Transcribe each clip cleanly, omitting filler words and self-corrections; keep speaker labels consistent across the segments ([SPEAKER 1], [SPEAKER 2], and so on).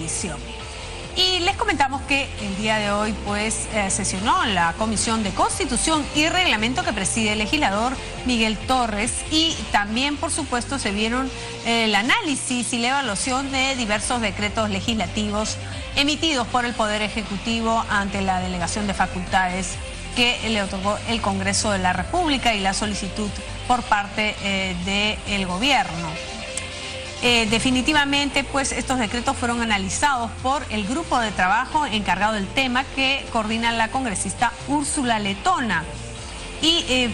[SPEAKER 1] televisión. Y les comentamos que el día de hoy sesionó la Comisión de Constitución y Reglamento que preside el legislador Miguel Torres, y también, por supuesto, se vieron el análisis y la evaluación de diversos decretos legislativos emitidos por el Poder Ejecutivo ante la delegación de facultades que le otorgó el Congreso de la República y la solicitud por parte del gobierno. Definitivamente, pues, estos decretos fueron analizados por el grupo de trabajo encargado del tema que coordina la congresista Úrsula Letona. Y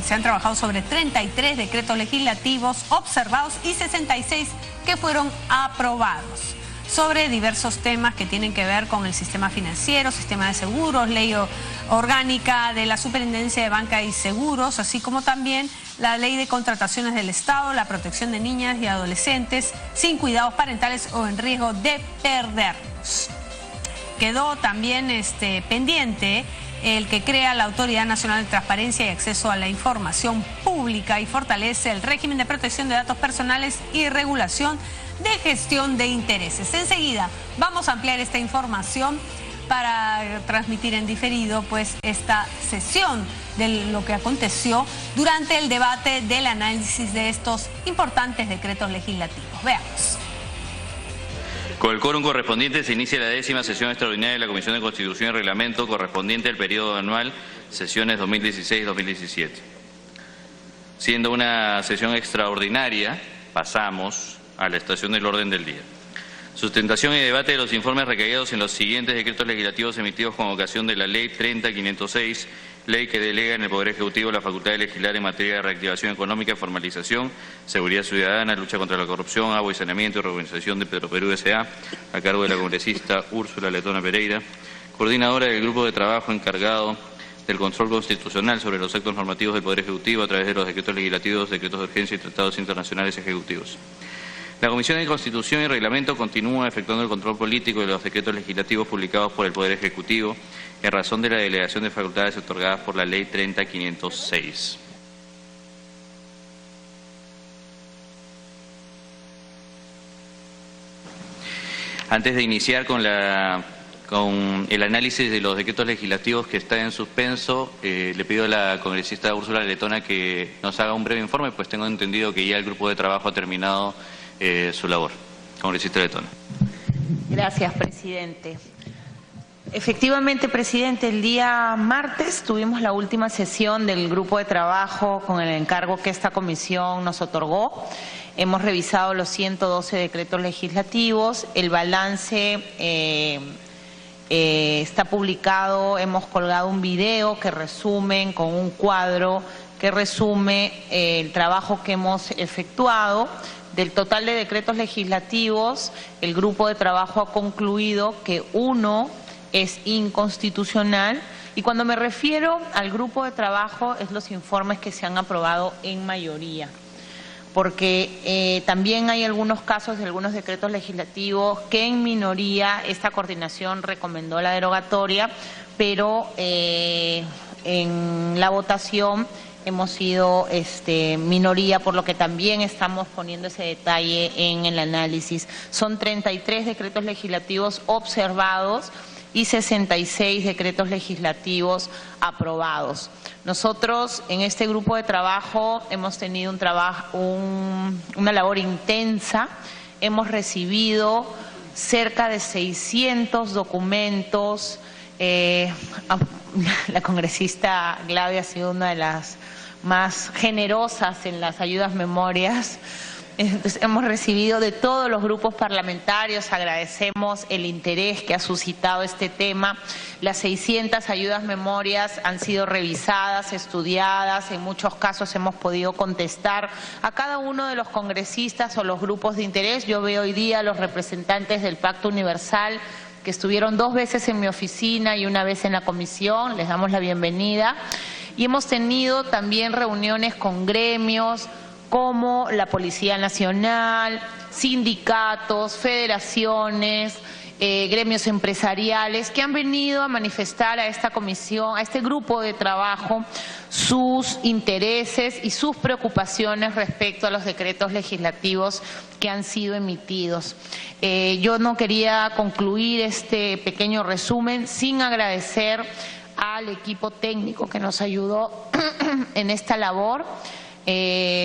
[SPEAKER 1] se han trabajado sobre 33 decretos legislativos observados y 66 que fueron aprobados, sobre diversos temas que tienen que ver con el sistema financiero, sistema de seguros, ley orgánica de la Superintendencia de Banca y Seguros, así como también la ley de contrataciones del Estado, la protección de niñas y adolescentes sin cuidados parentales o en riesgo de perderlos. Quedó también pendiente el que crea la Autoridad Nacional de Transparencia y Acceso a la Información Pública y fortalece el régimen de protección de datos personales y regulación de gestión de intereses. Enseguida vamos a ampliar esta información para transmitir en diferido pues esta sesión de lo que aconteció durante el debate del análisis de estos importantes decretos legislativos. Veamos.
[SPEAKER 2] Con el quórum correspondiente se inicia la 10ª sesión extraordinaria de la Comisión de Constitución y Reglamento correspondiente al periodo anual, sesiones 2016-2017. Siendo una sesión extraordinaria, pasamos a la estación del orden del día. Sustentación y debate de los informes recaídos en los siguientes decretos legislativos emitidos con ocasión de la Ley 30.506, ley que delega en el Poder Ejecutivo la facultad de legislar en materia de reactivación económica, formalización, seguridad ciudadana, lucha contra la corrupción, agua y saneamiento y reorganización de Petroperú S.A., a cargo de la congresista Úrsula Letona Pereira, coordinadora del grupo de trabajo encargado del control constitucional sobre los actos normativos del Poder Ejecutivo a través de los decretos legislativos, decretos de urgencia y tratados internacionales ejecutivos. La Comisión de Constitución y Reglamento continúa efectuando el control político de los decretos legislativos publicados por el Poder Ejecutivo en razón de la delegación de facultades otorgadas por la Ley 30.506. Antes de iniciar con el análisis de los decretos legislativos que está en suspenso, le pido a la congresista Úrsula Letona que nos haga un breve informe, pues tengo entendido que ya el grupo de trabajo ha terminado su labor. Congresista Letona.
[SPEAKER 3] Gracias, presidente. Efectivamente, presidente, el día martes tuvimos la última sesión del grupo de trabajo con el encargo que esta comisión nos otorgó. Hemos revisado los 112 decretos legislativos, el balance está publicado, hemos colgado un video que resume con un cuadro que resume el trabajo que hemos efectuado. Del total de decretos legislativos, el grupo de trabajo ha concluido que uno es inconstitucional, y cuando me refiero al grupo de trabajo es los informes que se han aprobado en mayoría, porque también hay algunos casos de algunos decretos legislativos que en minoría esta coordinación recomendó la derogatoria, pero en la votación hemos sido minoría, por lo que también estamos poniendo ese detalle en el análisis. Son 33 decretos legislativos observados y 66 decretos legislativos aprobados. Nosotros en este grupo de trabajo hemos tenido una labor intensa, hemos recibido cerca de 600 documentos. La congresista Glavia ha sido una de las más generosas en las ayudas memorias. Entonces, hemos recibido de todos los grupos parlamentarios, agradecemos el interés que ha suscitado este tema. Las 600 ayudas memorias han sido revisadas, estudiadas, en muchos casos hemos podido contestar a cada uno de los congresistas o los grupos de interés. Yo veo hoy día a los representantes del Pacto Universal que estuvieron 2 veces en mi oficina y 1 vez en la comisión, les damos la bienvenida. Y hemos tenido también reuniones con gremios como la Policía Nacional, sindicatos, federaciones, gremios empresariales que han venido a manifestar a esta comisión, a este grupo de trabajo, sus intereses y sus preocupaciones respecto a los decretos legislativos que han sido emitidos. Yo no quería concluir este pequeño resumen sin agradecer al equipo técnico que nos ayudó en esta labor.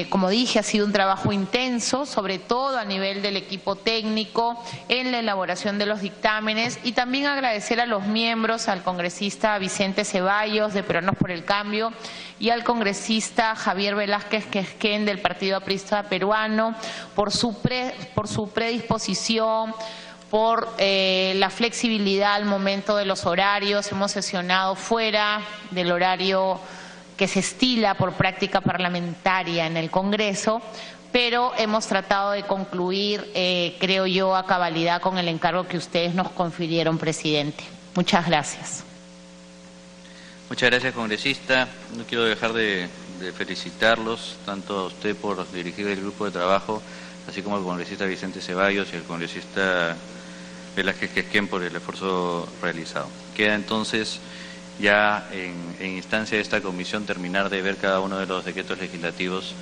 [SPEAKER 3] Como dije, ha sido un trabajo intenso, sobre todo a nivel del equipo técnico, en la elaboración de los dictámenes, y también agradecer a los miembros, al congresista Vicente Ceballos de Peruanos por el Cambio y al congresista Javier Velázquez Quesquén del Partido Aprista Peruano por su predisposición, por la flexibilidad al momento de los horarios. Hemos sesionado fuera del horario que se estila por práctica parlamentaria en el Congreso, pero hemos tratado de concluir, creo yo, a cabalidad con el encargo que ustedes nos confirieron, presidente. Muchas gracias.
[SPEAKER 2] Muchas gracias, congresista. No quiero dejar de felicitarlos, tanto a usted por dirigir el grupo de trabajo, así como al congresista Vicente Ceballos y al congresista Velázquez Quesquén por el esfuerzo realizado. Queda entonces ya en instancia de esta comisión terminar de ver cada uno de los decretos legislativos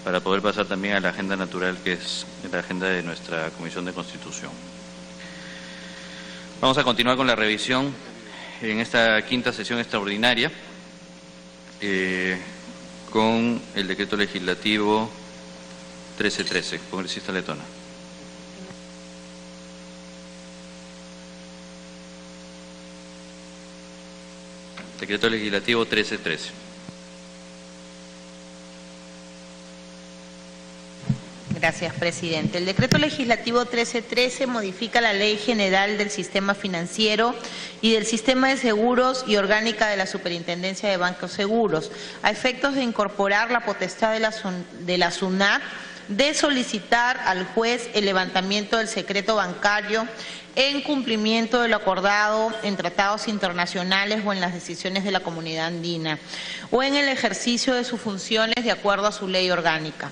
[SPEAKER 2] para poder pasar también a la agenda natural, que es la agenda de nuestra Comisión de Constitución. Vamos a continuar con la revisión en esta quinta sesión extraordinaria con el decreto legislativo 1313. Congresista Letona. Decreto legislativo 1313.
[SPEAKER 3] Gracias, presidente. El decreto legislativo 1313 modifica la Ley General del Sistema Financiero y del Sistema de Seguros y orgánica de la Superintendencia de Bancos Seguros, a efectos de incorporar la potestad de la SUNAT de solicitar al juez el levantamiento del secreto bancario en cumplimiento de lo acordado en tratados internacionales o en las decisiones de la Comunidad Andina, o en el ejercicio de sus funciones de acuerdo a su ley orgánica.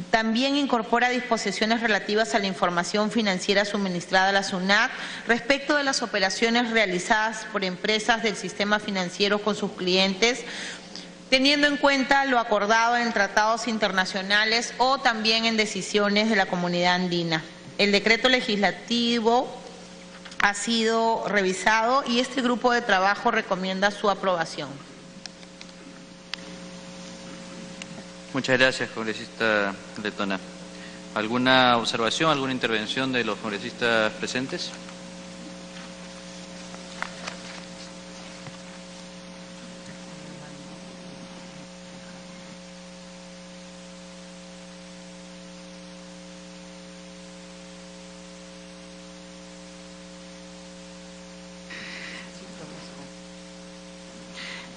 [SPEAKER 3] También incorpora disposiciones relativas a la información financiera suministrada a la SUNAT respecto de las operaciones realizadas por empresas del sistema financiero con sus clientes, teniendo en cuenta lo acordado en tratados internacionales o también en decisiones de la Comunidad Andina. El decreto legislativo ha sido revisado y este grupo de trabajo recomienda su aprobación.
[SPEAKER 2] Muchas gracias, congresista Letona. ¿Alguna observación, alguna intervención de los congresistas presentes?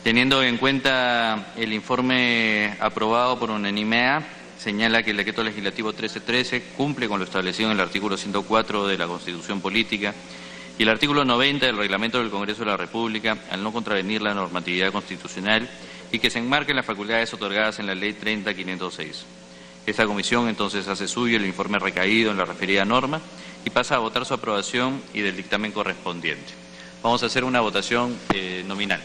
[SPEAKER 2] Teniendo en cuenta el informe aprobado por unanimidad, señala que el decreto legislativo 1313 cumple con lo establecido en el artículo 104 de la Constitución Política y el artículo 90 del Reglamento del Congreso de la República, al no contravenir la normatividad constitucional y que se enmarque en las facultades otorgadas en la Ley 30.506. Esta comisión entonces hace suyo el informe recaído en la referida norma y pasa a votar su aprobación y del dictamen correspondiente. Vamos a hacer una votación nominal.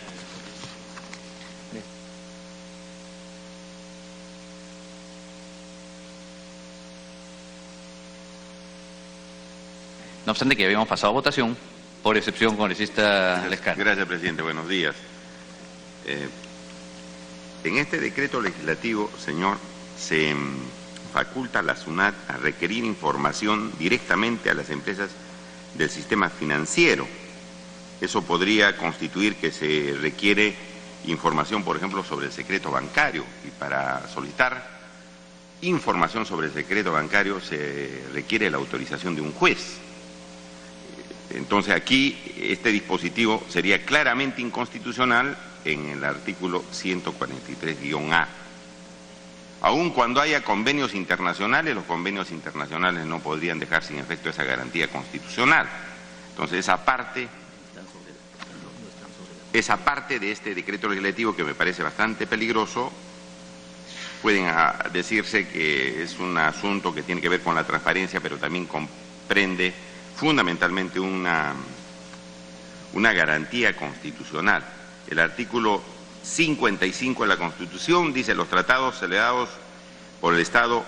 [SPEAKER 2] No obstante que habíamos pasado a votación, por excepción, congresista Lescano.
[SPEAKER 4] Gracias, presidente. Buenos días. En este decreto legislativo, señor, se faculta a la SUNAT a requerir información directamente a las empresas del sistema financiero. Eso podría constituir que se requiere información, por ejemplo, sobre el secreto bancario, y para solicitar información sobre el secreto bancario se requiere la autorización de un juez. Entonces aquí este dispositivo sería claramente inconstitucional en el artículo 143-A. Aun cuando haya convenios internacionales, los convenios internacionales no podrían dejar sin efecto esa garantía constitucional. Entonces esa parte de este decreto legislativo, que me parece bastante peligroso, pueden decirse que es un asunto que tiene que ver con la transparencia, pero también comprende fundamentalmente una garantía constitucional. El artículo 55 de la Constitución dice: los tratados celebrados por el Estado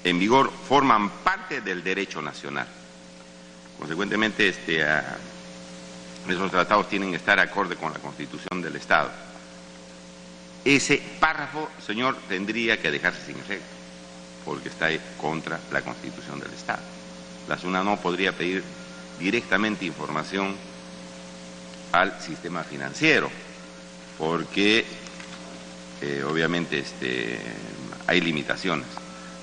[SPEAKER 4] en vigor forman parte del derecho nacional. Consecuentemente, esos tratados tienen que estar acorde con la Constitución del Estado. Ese párrafo, señor, tendría que dejarse sin efecto, porque está contra la Constitución del Estado. La SUNAT no podría pedir directamente información al sistema financiero, porque obviamente hay limitaciones,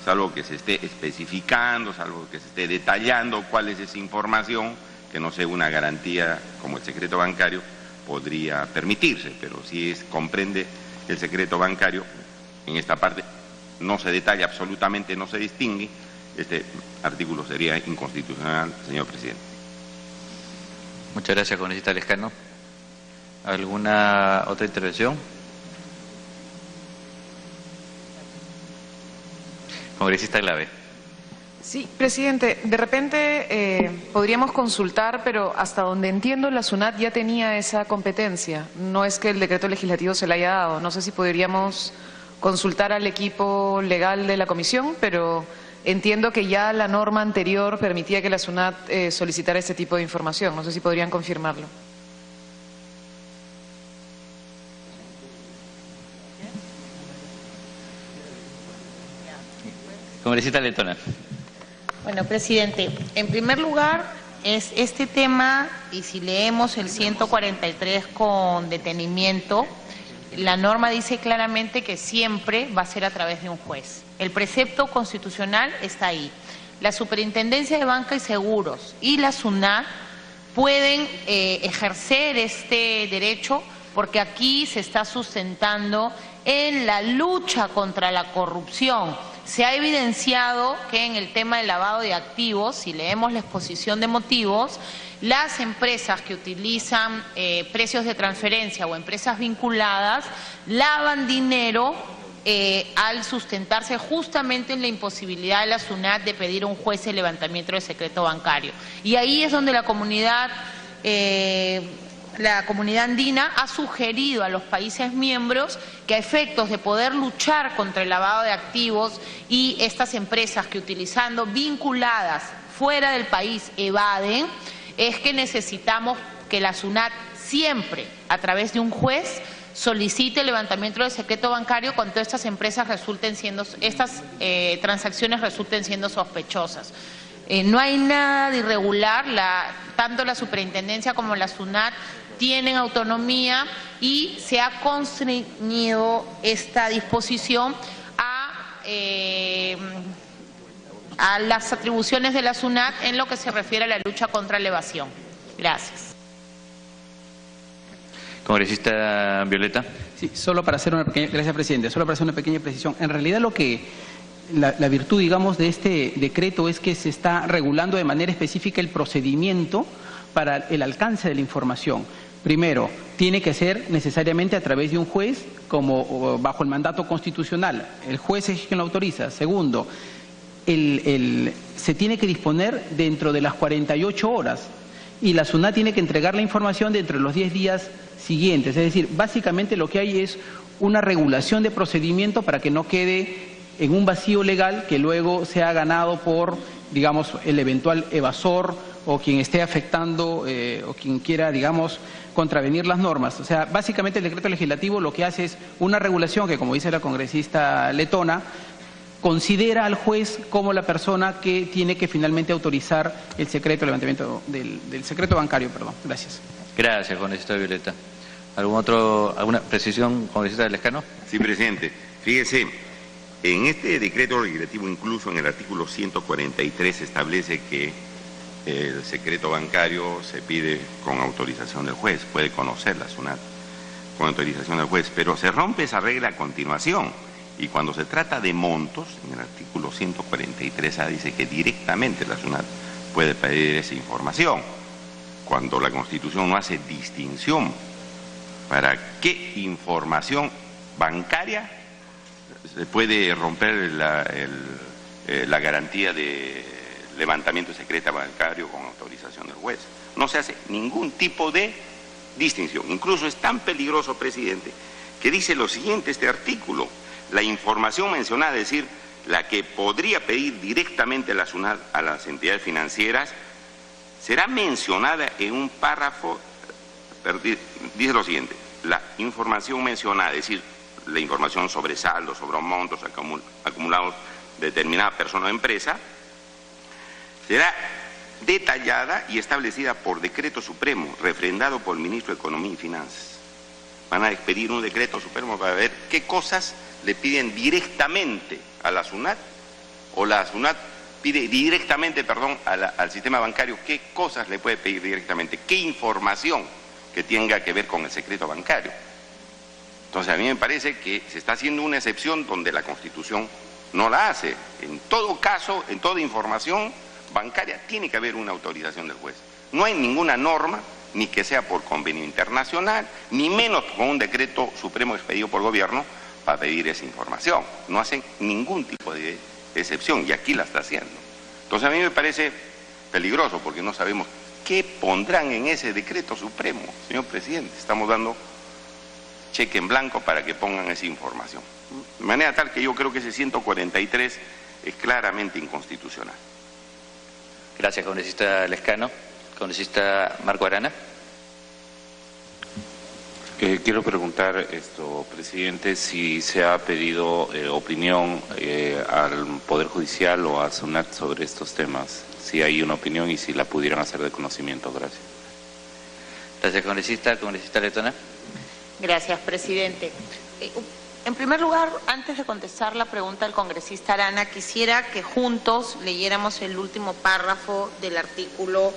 [SPEAKER 4] salvo que se esté especificando, salvo que se esté detallando cuál es esa información, que no sea una garantía como el secreto bancario, podría permitirse, pero si comprende el secreto bancario, en esta parte no se detalla absolutamente, no se distingue, este artículo sería inconstitucional, señor presidente.
[SPEAKER 2] Muchas gracias, congresista Lescano. ¿Alguna otra intervención? Congresista Glave.
[SPEAKER 5] Sí, presidente, de repente podríamos consultar, pero hasta donde entiendo la SUNAT ya tenía esa competencia. No es que el decreto legislativo se la haya dado. No sé si podríamos consultar al equipo legal de la comisión, pero entiendo que ya la norma anterior permitía que la SUNAT solicitara este tipo de información. No sé si podrían confirmarlo.
[SPEAKER 2] Congresista Letona.
[SPEAKER 3] Bueno, presidente, en primer lugar es este tema, y si leemos el 143 con detenimiento, la norma dice claramente que siempre va a ser a través de un juez. El precepto constitucional está ahí. La Superintendencia de Banca y Seguros y la SUNAT pueden ejercer este derecho porque aquí se está sustentando en la lucha contra la corrupción. Se ha evidenciado que en el tema del lavado de activos, si leemos la exposición de motivos, las empresas que utilizan precios de transferencia o empresas vinculadas lavan dinero al sustentarse justamente en la imposibilidad de la SUNAT de pedir a un juez el levantamiento del secreto bancario. Y ahí es donde la comunidad andina ha sugerido a los países miembros que a efectos de poder luchar contra el lavado de activos y estas empresas que utilizando vinculadas fuera del país evaden, es que necesitamos que la SUNAT siempre, a través de un juez, solicite el levantamiento del secreto bancario cuando estas empresas transacciones resulten siendo sospechosas. No hay nada de irregular, tanto la Superintendencia como la SUNAT tienen autonomía y se ha constreñido esta disposición a las atribuciones de la SUNAT en lo que se refiere a la lucha contra la evasión. Gracias.
[SPEAKER 2] Congresista Violeta.
[SPEAKER 6] Sí, solo para hacer una pequeña, gracias presidente, solo para hacer una pequeña precisión. En realidad la virtud, digamos, de este decreto es que se está regulando de manera específica el procedimiento para el alcance de la información. Primero, tiene que ser necesariamente a través de un juez, como bajo el mandato constitucional. El juez es quien lo autoriza. Segundo, se tiene que disponer dentro de las 48 horas y la SUNAT tiene que entregar la información dentro de los 10 días siguientes. Es decir, básicamente lo que hay es una regulación de procedimiento para que no quede en un vacío legal que luego sea ganado por, digamos, el eventual evasor o quien esté afectando o quien quiera, digamos, contravenir las normas. O sea, básicamente el decreto legislativo lo que hace es una regulación que, como dice la congresista letona, considera al juez como la persona que tiene que finalmente autorizar el levantamiento del secreto bancario. Perdón. Gracias.
[SPEAKER 2] Gracias, congresista Violeta. ¿Alguna precisión, congresista Lescano?
[SPEAKER 4] Sí, presidente. Fíjese, en este decreto legislativo, incluso en el artículo 143, establece que el secreto bancario se pide con autorización del juez, puede conocer la SUNAT con autorización del juez, pero se rompe esa regla a continuación. Y cuando se trata de montos, en el artículo 143A dice que directamente la SUNAT puede pedir esa información. Cuando la Constitución no hace distinción para qué información bancaria se puede romper la garantía de levantamiento de secreto bancario con autorización del juez. No se hace ningún tipo de distinción. Incluso es tan peligroso, presidente, que dice lo siguiente este artículo: la información mencionada, es decir, la que podría pedir directamente la SUNAT a las entidades financieras, será mencionada en un párrafo, dice lo siguiente: la información mencionada, es decir, la información sobre saldos, sobre montos acumulados de determinada persona o empresa, será detallada y establecida por decreto supremo, refrendado por el ministro de Economía y Finanzas. Van a expedir un decreto supremo para ver qué cosas le piden directamente a la SUNAT, o la SUNAT pide directamente, al sistema bancario, qué cosas le puede pedir directamente, qué información que tenga que ver con el secreto bancario. Entonces a mí me parece que se está haciendo una excepción donde la Constitución no la hace. En todo caso, en toda información bancaria tiene que haber una autorización del juez. No hay ninguna norma, ni que sea por convenio internacional, ni menos con un decreto supremo expedido por el gobierno para pedir esa información. No hacen ningún tipo de excepción, y aquí la está haciendo. Entonces a mí me parece peligroso, porque no sabemos qué pondrán en ese decreto supremo, señor presidente. Estamos dando cheque en blanco para que pongan esa información. De manera tal que yo creo que ese 143 es claramente inconstitucional.
[SPEAKER 2] Gracias, congresista Lescano. Congresista Marco Arana.
[SPEAKER 7] Quiero preguntar, presidente, si se ha pedido opinión al Poder Judicial o a SUNAT sobre estos temas, si hay una opinión y si la pudieran hacer de conocimiento. Gracias.
[SPEAKER 2] Gracias, congresista. Congresista Letona.
[SPEAKER 3] Gracias, presidente. En primer lugar, antes de contestar la pregunta del congresista Arana, quisiera que juntos leyéramos el último párrafo del artículo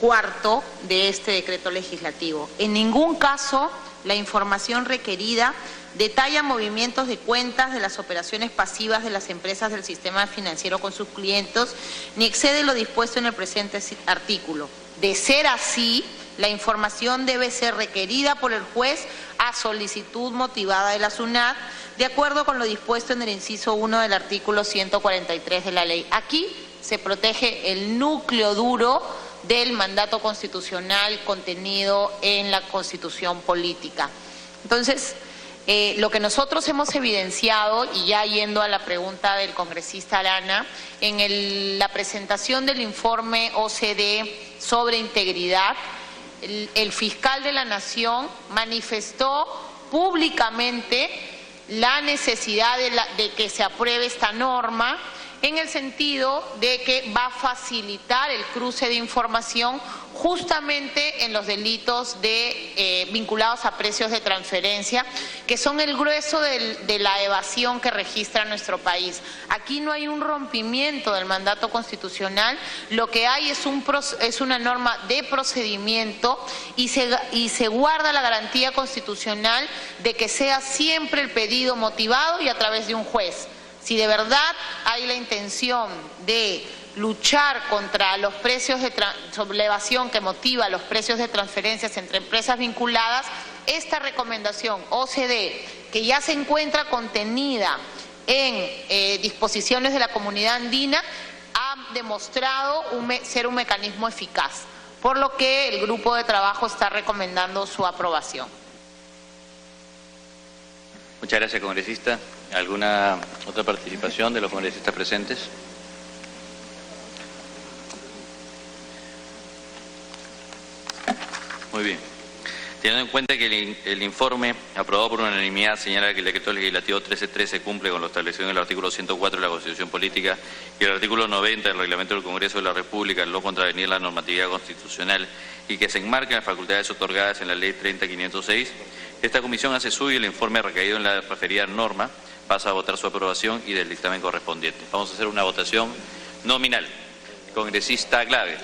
[SPEAKER 3] 4 de este decreto legislativo. En ningún caso la información requerida detalla movimientos de cuentas de las operaciones pasivas de las empresas del sistema financiero con sus clientes, ni excede lo dispuesto en el presente artículo. De ser así, la información debe ser requerida por el juez a solicitud motivada de la SUNAT, de acuerdo con lo dispuesto en el inciso 1 del artículo 143 de la ley. Aquí se protege el núcleo duro del mandato constitucional contenido en la Constitución política. Entonces, lo que nosotros hemos evidenciado, y ya yendo a la pregunta del congresista Arana, en la presentación del informe OCDE sobre integridad, el fiscal de la Nación manifestó públicamente la necesidad de que se apruebe esta norma, en el sentido de que va a facilitar el cruce de información justamente en los delitos vinculados a precios de transferencia, que son el grueso de la evasión que registra nuestro país. Aquí no hay un rompimiento del mandato constitucional, lo que hay es una norma de procedimiento y se guarda la garantía constitucional de que sea siempre el pedido motivado y a través de un juez. Si de verdad hay la intención de luchar contra los precios sobre la evasión que motiva los precios de transferencias entre empresas vinculadas, esta recomendación OCDE, que ya se encuentra contenida en disposiciones de la Comunidad Andina, ha demostrado ser un mecanismo eficaz, por lo que el grupo de trabajo está recomendando su aprobación.
[SPEAKER 2] Muchas gracias, congresista. ¿Alguna otra participación de los congresistas presentes? Muy bien. Teniendo en cuenta que el informe aprobado por unanimidad señala que el decreto legislativo 1313 cumple con lo establecido en el artículo 104 de la Constitución Política y el artículo 90 del Reglamento del Congreso de la República, al no contravenir la normatividad constitucional y que se enmarca en las facultades otorgadas en la Ley 30.506, esta comisión hace suyo el informe recaído en la referida norma, pasa a votar su aprobación y del dictamen correspondiente. Vamos a hacer una votación nominal. Congresista Glave.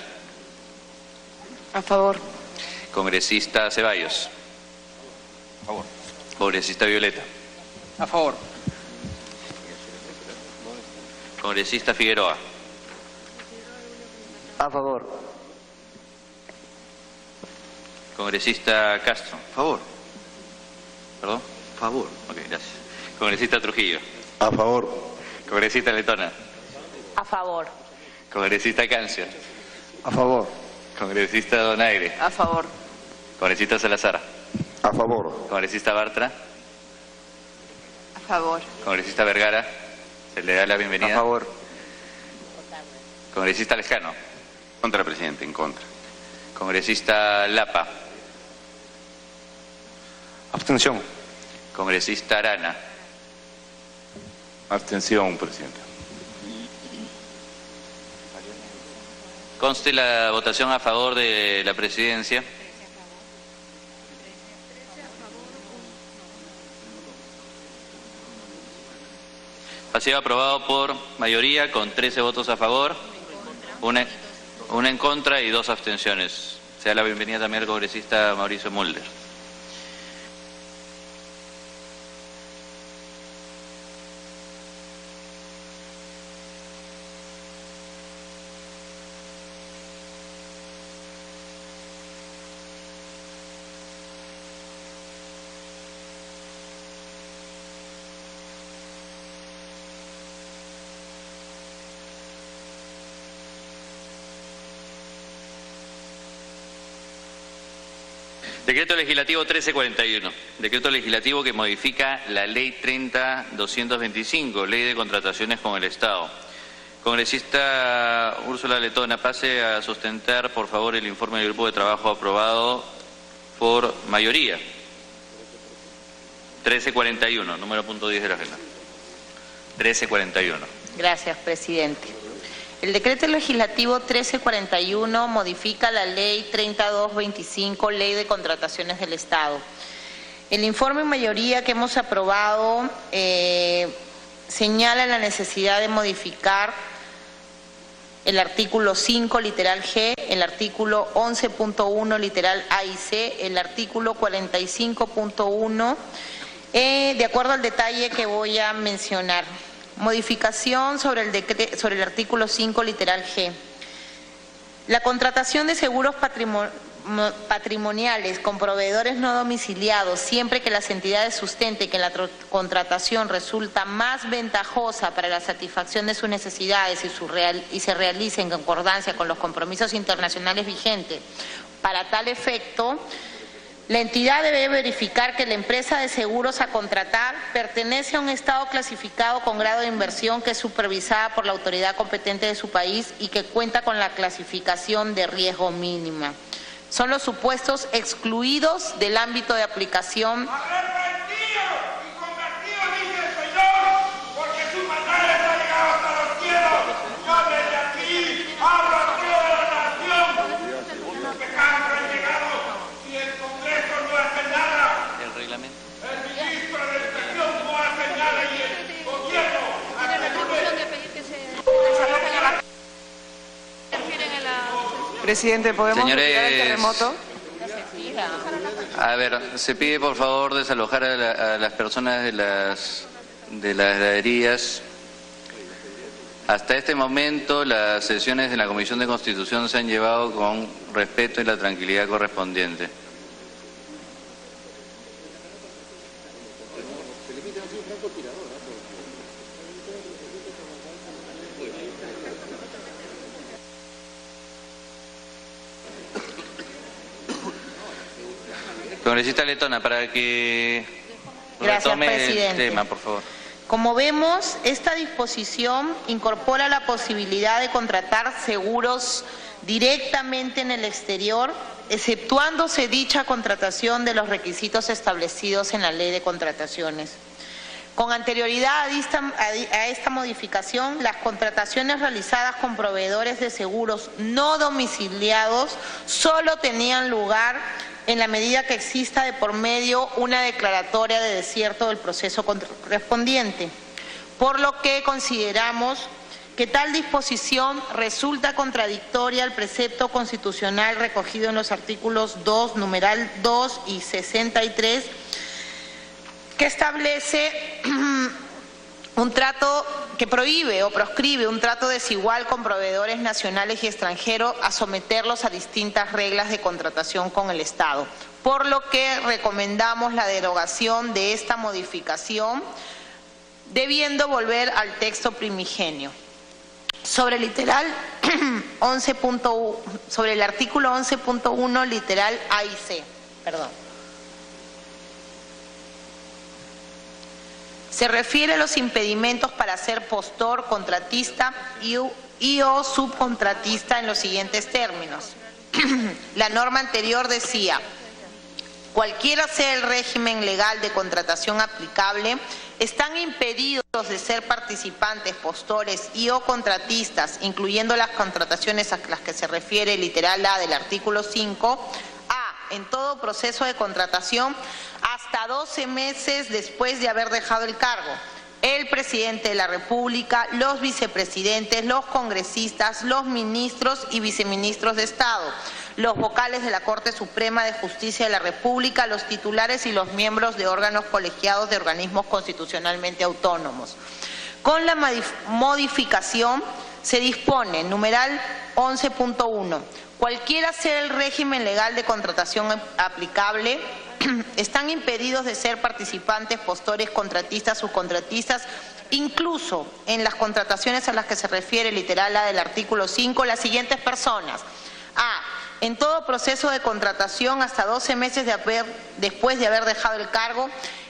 [SPEAKER 5] A favor.
[SPEAKER 2] Congresista Ceballos.
[SPEAKER 7] A favor.
[SPEAKER 2] Congresista Violeta.
[SPEAKER 6] A favor.
[SPEAKER 2] Congresista Figueroa.
[SPEAKER 8] A favor.
[SPEAKER 2] Congresista Castro.
[SPEAKER 9] A favor.
[SPEAKER 2] ¿Perdón?
[SPEAKER 9] A favor.
[SPEAKER 2] Ok, gracias. Congresista Trujillo.
[SPEAKER 8] A favor.
[SPEAKER 2] Congresista Letona.
[SPEAKER 3] A favor.
[SPEAKER 2] Congresista Cancio.
[SPEAKER 8] A favor.
[SPEAKER 2] Congresista Donaire.
[SPEAKER 3] A favor.
[SPEAKER 2] Congresista Salazar.
[SPEAKER 8] A favor.
[SPEAKER 2] Congresista Bartra.
[SPEAKER 3] A favor.
[SPEAKER 2] Congresista Vergara. Se le da la bienvenida.
[SPEAKER 8] A favor.
[SPEAKER 2] Congresista Lescano.
[SPEAKER 4] Contra, presidente, en contra.
[SPEAKER 2] Congresista Lapa.
[SPEAKER 8] Abstención.
[SPEAKER 2] Congresista Arana.
[SPEAKER 7] Abstención, presidente.
[SPEAKER 2] Conste la votación a favor de la presidencia. Ha sido aprobado por mayoría con 13 votos a favor, una en contra y 2 abstenciones. Se da la bienvenida también al congresista Mauricio Mulder. Decreto Legislativo 1341, decreto legislativo que modifica la Ley 30.225, Ley de Contrataciones con el Estado. Congresista Úrsula Letona, pase a sustentar, por favor, el informe del grupo de trabajo aprobado por mayoría. 1341, número punto 10 de la agenda. 1341.
[SPEAKER 3] Gracias, presidente. El decreto legislativo 1341 modifica la ley 3225, Ley de Contrataciones del Estado. El informe mayoría que hemos aprobado señala la necesidad de modificar el artículo 5, literal G, el artículo 11.1, literal A y C, el artículo 45.1, de acuerdo al detalle que voy a mencionar. Modificación sobre el artículo 5, literal G. La contratación de seguros patrimoniales con proveedores no domiciliados, siempre que las entidades sustenten que la contratación resulta más ventajosa para la satisfacción de sus necesidades y se realice en concordancia con los compromisos internacionales vigentes. Para tal efecto, la entidad debe verificar que la empresa de seguros a contratar pertenece a un estado clasificado con grado de inversión que es supervisada por la autoridad competente de su país y que cuenta con la clasificación de riesgo mínima. Son los supuestos excluidos del ámbito de aplicación.
[SPEAKER 5] Presidente, ¿podemos retirar el terremoto?
[SPEAKER 2] A ver, se pide por favor desalojar a las personas de las graderías. Hasta este momento las sesiones de la Comisión de Constitución se han llevado con respeto y la tranquilidad correspondiente. Congresista Letona, para que retome el tema, por favor.
[SPEAKER 3] Como vemos, esta disposición incorpora la posibilidad de contratar seguros directamente en el exterior, exceptuándose dicha contratación de los requisitos establecidos en la Ley de Contrataciones. Con anterioridad a esta modificación, las contrataciones realizadas con proveedores de seguros no domiciliados solo tenían lugar en la medida que exista de por medio una declaratoria de desierto del proceso correspondiente, por lo que consideramos que tal disposición resulta contradictoria al precepto constitucional recogido en los artículos 2, numeral 2 y 63, que establece un trato que prohíbe o proscribe un trato desigual con proveedores nacionales y extranjeros a someterlos a distintas reglas de contratación con el Estado, por lo que recomendamos la derogación de esta modificación, debiendo volver al texto primigenio. Sobre el literal sobre el artículo 11.1 literal A y C. Perdón. Se refiere a los impedimentos para ser postor, contratista y o subcontratista en los siguientes términos. La norma anterior decía: cualquiera sea el régimen legal de contratación aplicable, están impedidos de ser participantes, postores y o contratistas, incluyendo las contrataciones a las que se refiere el literal A del artículo 5, en todo proceso de contratación hasta 12 meses después de haber dejado el cargo. El presidente de la República, los vicepresidentes, los congresistas, los ministros y viceministros de Estado, los vocales de la Corte Suprema de Justicia de la República, los titulares y los miembros de órganos colegiados de organismos constitucionalmente autónomos. Con la modificación se dispone, numeral 11.1, cualquiera sea el régimen legal de contratación aplicable, están impedidos de ser participantes, postores, contratistas, subcontratistas, incluso en las contrataciones a las que se refiere el literal A del artículo 5, las siguientes personas. A. En todo proceso de contratación hasta 12 meses después de haber dejado el cargo,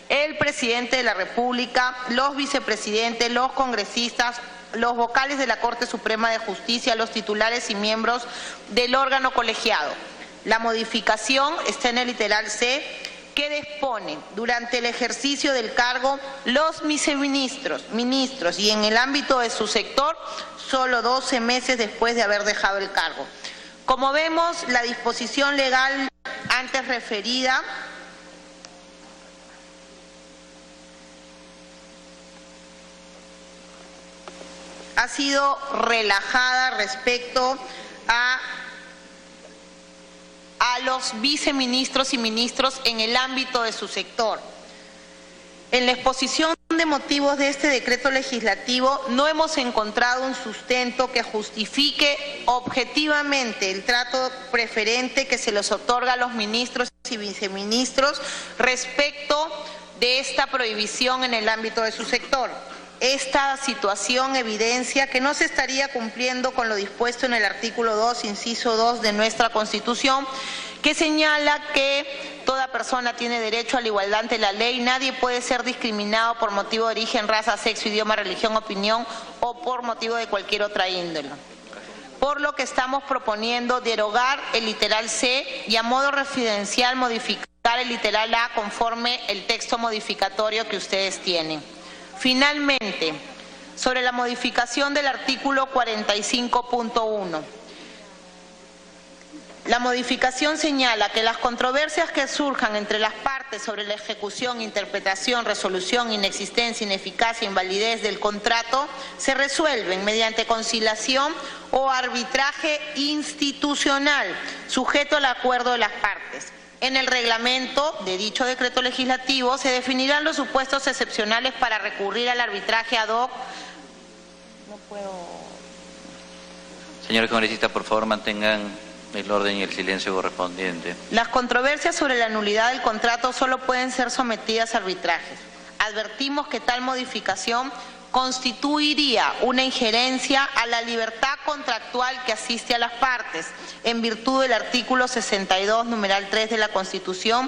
[SPEAKER 3] el presidente de la República, los vicepresidentes, los congresistas, los vocales de la Corte Suprema de Justicia, los titulares y miembros del órgano colegiado. La modificación está en el literal C, que dispone: durante el ejercicio del cargo, los viceministros, ministros y en el ámbito de su sector, solo 12 meses después de haber dejado el cargo. Como vemos, la disposición legal antes referida ha sido relajada respecto a los viceministros y ministros en el ámbito de su sector. En la exposición de motivos de este decreto legislativo no hemos encontrado un sustento que justifique objetivamente el trato preferente que se les otorga a los ministros y viceministros respecto de esta prohibición en el ámbito de su sector. Esta situación evidencia que no se estaría cumpliendo con lo dispuesto en el artículo 2, inciso 2 de nuestra Constitución, que señala que toda persona tiene derecho a la igualdad ante la ley, nadie puede ser discriminado por motivo de origen, raza, sexo, idioma, religión, opinión o por motivo de cualquier otra índole. Por lo que estamos proponiendo derogar el literal C y a modo referencial modificar el literal A conforme el texto modificatorio que ustedes tienen. Finalmente, sobre la modificación del artículo 45.1. La modificación señala que las controversias que surjan entre las partes sobre la ejecución, interpretación, resolución, inexistencia, ineficacia, invalidez del contrato se resuelven mediante conciliación o arbitraje institucional, sujeto al acuerdo de las partes. En el reglamento de dicho decreto legislativo se definirán los supuestos excepcionales para recurrir al arbitraje ad hoc.
[SPEAKER 2] Señores congresistas, por favor, mantengan el orden y el silencio correspondiente.
[SPEAKER 3] Las controversias sobre la nulidad del contrato solo pueden ser sometidas a arbitrajes. Advertimos que tal modificación constituiría una injerencia a la libertad contractual que asiste a las partes, en virtud del artículo 62, numeral 3 de la Constitución,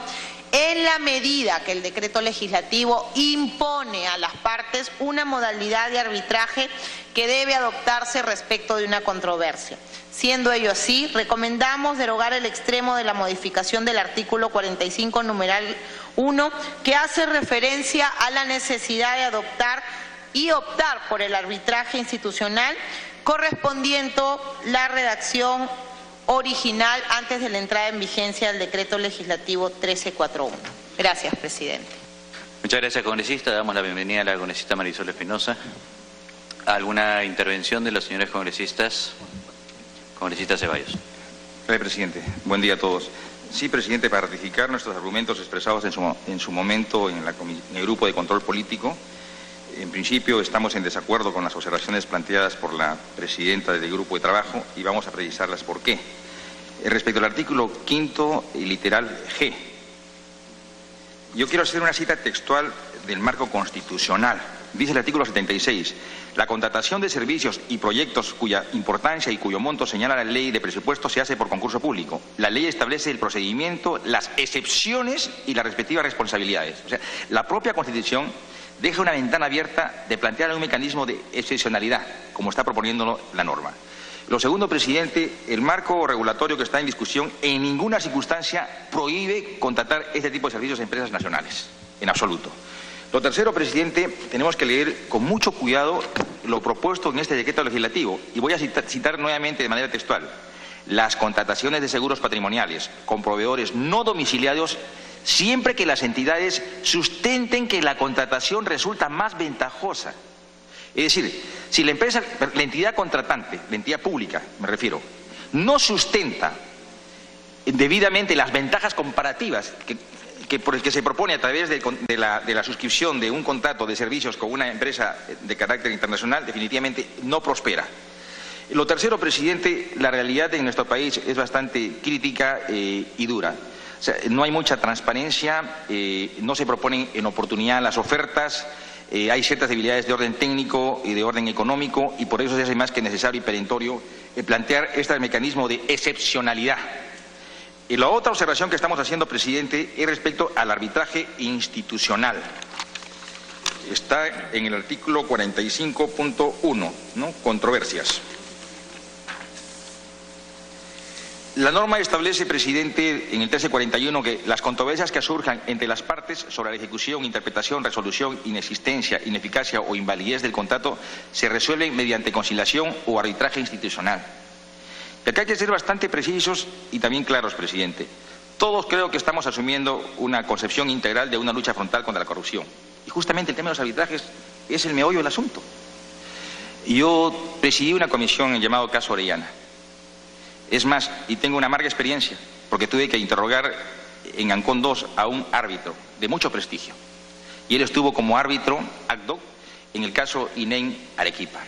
[SPEAKER 3] en la medida que el decreto legislativo impone a las partes una modalidad de arbitraje que debe adoptarse respecto de una controversia. Siendo ello así, recomendamos derogar el extremo de la modificación del artículo 45, numeral 1, que hace referencia a la necesidad de adoptar y optar por el arbitraje institucional, correspondiendo la redacción original antes de la entrada en vigencia del decreto legislativo 1341. Gracias, presidente.
[SPEAKER 2] Muchas gracias, congresista. Damos la bienvenida a la congresista Marisol Espinosa. ¿Alguna intervención de los señores congresistas? Congresista Ceballos.
[SPEAKER 9] Gracias, presidente. Buen día a todos. Sí, presidente, para ratificar nuestros argumentos expresados en su momento en el Grupo de Control Político. En principio estamos en desacuerdo con las observaciones planteadas por la presidenta del Grupo de Trabajo y vamos a precisarlas por qué. Respecto al artículo 5 y literal G, yo quiero hacer una cita textual del marco constitucional. Dice el artículo 76, La contratación de servicios y proyectos cuya importancia y cuyo monto señala la ley de presupuesto se hace por concurso público. La ley establece el procedimiento, las excepciones y las respectivas responsabilidades. O sea, la propia Constitución deja una ventana abierta de plantear un mecanismo de excepcionalidad, como está proponiéndolo la norma. Lo segundo, presidente, el marco regulatorio que está en discusión en ninguna circunstancia prohíbe contratar este tipo de servicios a empresas nacionales, en absoluto. Lo tercero, presidente, tenemos que leer con mucho cuidado lo propuesto en este decreto legislativo, y voy a citar nuevamente de manera textual. Las contrataciones de seguros patrimoniales con proveedores no domiciliados, siempre que las entidades sustenten que la contratación resulta más ventajosa. Es decir, si la entidad contratante, la entidad pública, me refiero, no sustenta debidamente las ventajas comparativas por el que se propone a través de la suscripción de un contrato de servicios con una empresa de carácter internacional, definitivamente no prospera. Lo tercero, presidente, la realidad en nuestro país es bastante crítica y dura. O sea, no hay mucha transparencia, no se proponen en oportunidad las ofertas, hay ciertas debilidades de orden técnico y de orden económico, y por eso se hace más que necesario y perentorio plantear este mecanismo de excepcionalidad. Y la otra observación que estamos haciendo, presidente, es respecto al arbitraje institucional. Está en el artículo 45.1, ¿no? Controversias. La norma establece, presidente, en el 1341 que las controversias que surjan entre las partes sobre la ejecución, interpretación, resolución, inexistencia, ineficacia o invalidez del contrato se resuelven mediante conciliación o arbitraje institucional. Y acá hay que ser bastante precisos y también claros, presidente. Todos creo que estamos asumiendo una concepción integral de una lucha frontal contra la corrupción. Y justamente el tema de los arbitrajes es el meollo del asunto. Yo presidí una comisión llamado Caso Orellana. Es más, y tengo una amarga experiencia, porque tuve que interrogar en Ancón 2 a un árbitro de mucho prestigio. Y él estuvo como árbitro ad hoc en el caso INEM Arequipa.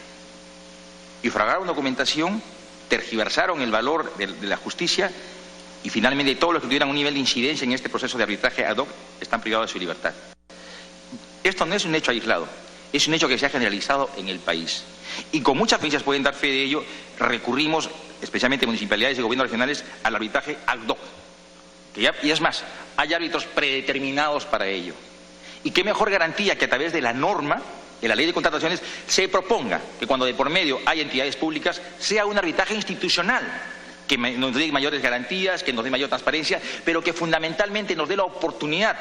[SPEAKER 9] Y fragaron documentación, tergiversaron el valor de la justicia, y finalmente todos los que tuvieran un nivel de incidencia en este proceso de arbitraje ad hoc están privados de su libertad. Esto no es un hecho aislado, es un hecho que se ha generalizado en el país. Y con muchas provincias pueden dar fe de ello, recurrimos, especialmente municipalidades y gobiernos regionales, al arbitraje ad hoc. Y es más, hay árbitros predeterminados para ello. Y qué mejor garantía que a través de la norma, de la ley de contrataciones, se proponga que cuando de por medio hay entidades públicas, sea un arbitraje institucional, que nos dé mayores garantías, que nos dé mayor transparencia, pero que fundamentalmente nos dé la oportunidad,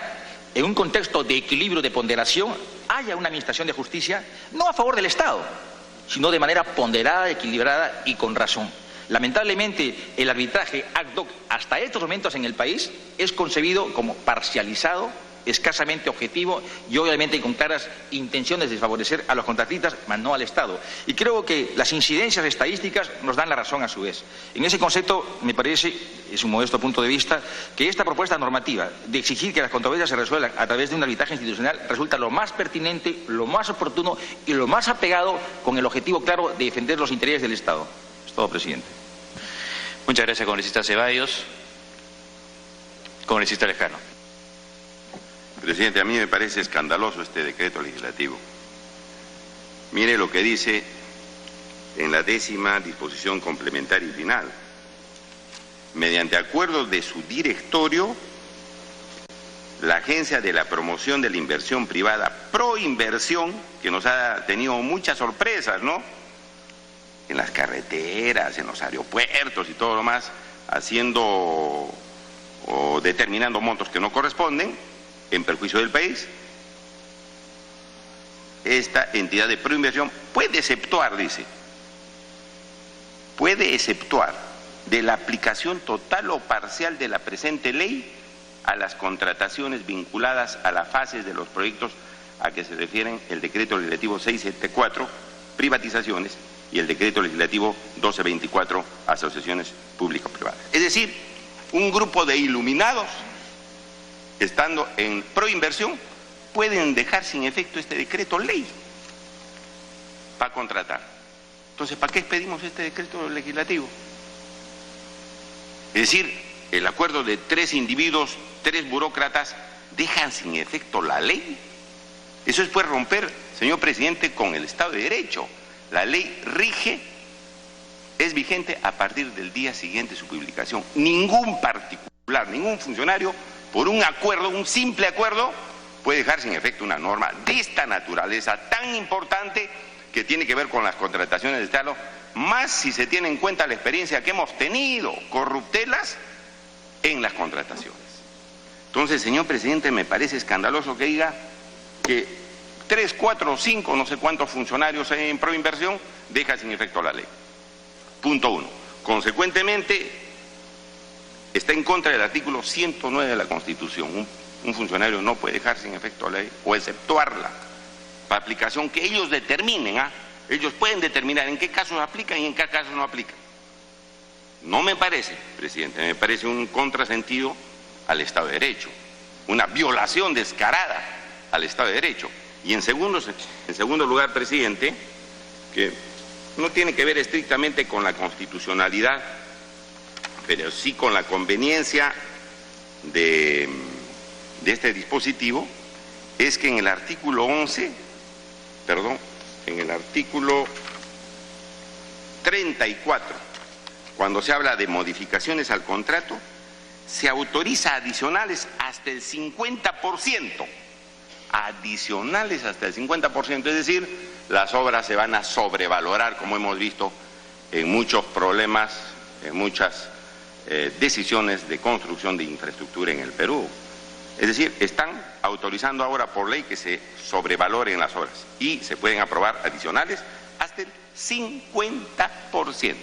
[SPEAKER 9] en un contexto de equilibrio, de ponderación, haya una administración de justicia, no a favor del Estado, sino de manera ponderada, equilibrada y con razón. Lamentablemente, el arbitraje ad hoc hasta estos momentos en el país es concebido como parcializado, escasamente objetivo y obviamente con claras intenciones de favorecer a los contratistas, mas no al Estado. Y creo que las incidencias estadísticas nos dan la razón a su vez. En ese concepto, me parece, es un modesto punto de vista, que esta propuesta normativa de exigir que las controversias se resuelvan a través de un arbitraje institucional resulta lo más pertinente, lo más oportuno y lo más apegado con el objetivo claro de defender los intereses del Estado. Es todo, presidente.
[SPEAKER 2] Muchas gracias, congresista Ceballos. Congresista Lescano.
[SPEAKER 4] Presidente, a mí me parece escandaloso este decreto legislativo. Mire lo que dice en la 10ª disposición complementaria y final. Mediante acuerdo de su directorio, la Agencia de la Promoción de la Inversión Privada, Proinversión, que nos ha tenido muchas sorpresas, ¿no? En las carreteras, en los aeropuertos y todo lo más, haciendo o determinando montos que no corresponden, en perjuicio del país. Esta entidad de proinversión puede exceptuar, dice, puede exceptuar de la aplicación total o parcial de la presente ley a las contrataciones vinculadas a las fases de los proyectos a que se refieren el decreto legislativo 674, privatizaciones, y el decreto legislativo 1224, asociaciones público-privadas. Es decir, un grupo de iluminados, estando en proinversión, pueden dejar sin efecto este decreto ley para contratar. Entonces, ¿para qué pedimos este decreto legislativo? Es decir, el acuerdo de 3 individuos, 3 burócratas, dejan sin efecto la ley. Eso es pues romper, señor presidente, con el Estado de Derecho. La ley rige, es vigente a partir del día siguiente de su publicación. Ningún particular, ningún funcionario, por un acuerdo, un simple acuerdo, puede dejar sin efecto una norma de esta naturaleza tan importante que tiene que ver con las contrataciones de Estado, más si se tiene en cuenta la experiencia que hemos tenido, corruptelas en las contrataciones. Entonces, señor presidente, me parece escandaloso que diga que 3, 4, 5, no sé cuántos funcionarios en Proinversión deja sin efecto la ley. Punto 1. Consecuentemente, está en contra del artículo 109 de la Constitución. Un funcionario no puede dejar sin efecto la ley o exceptuarla para aplicación que ellos determinen. Ellos pueden determinar en qué casos aplican y en qué casos no aplican. No me parece, presidente, me parece un contrasentido al Estado de Derecho, una violación descarada al Estado de Derecho. Y en segundo lugar, presidente, que no tiene que ver estrictamente con la constitucionalidad, pero sí con la conveniencia de este dispositivo, es que en el artículo 34, cuando se habla de modificaciones al contrato, se autoriza adicionales hasta el 50%. Adicionales hasta el 50%, es decir, las obras se van a sobrevalorar, como hemos visto en muchos problemas, en muchas decisiones de construcción de infraestructura en el Perú. Es decir, están autorizando ahora por ley que se sobrevaloren las obras y se pueden aprobar adicionales hasta el 50%.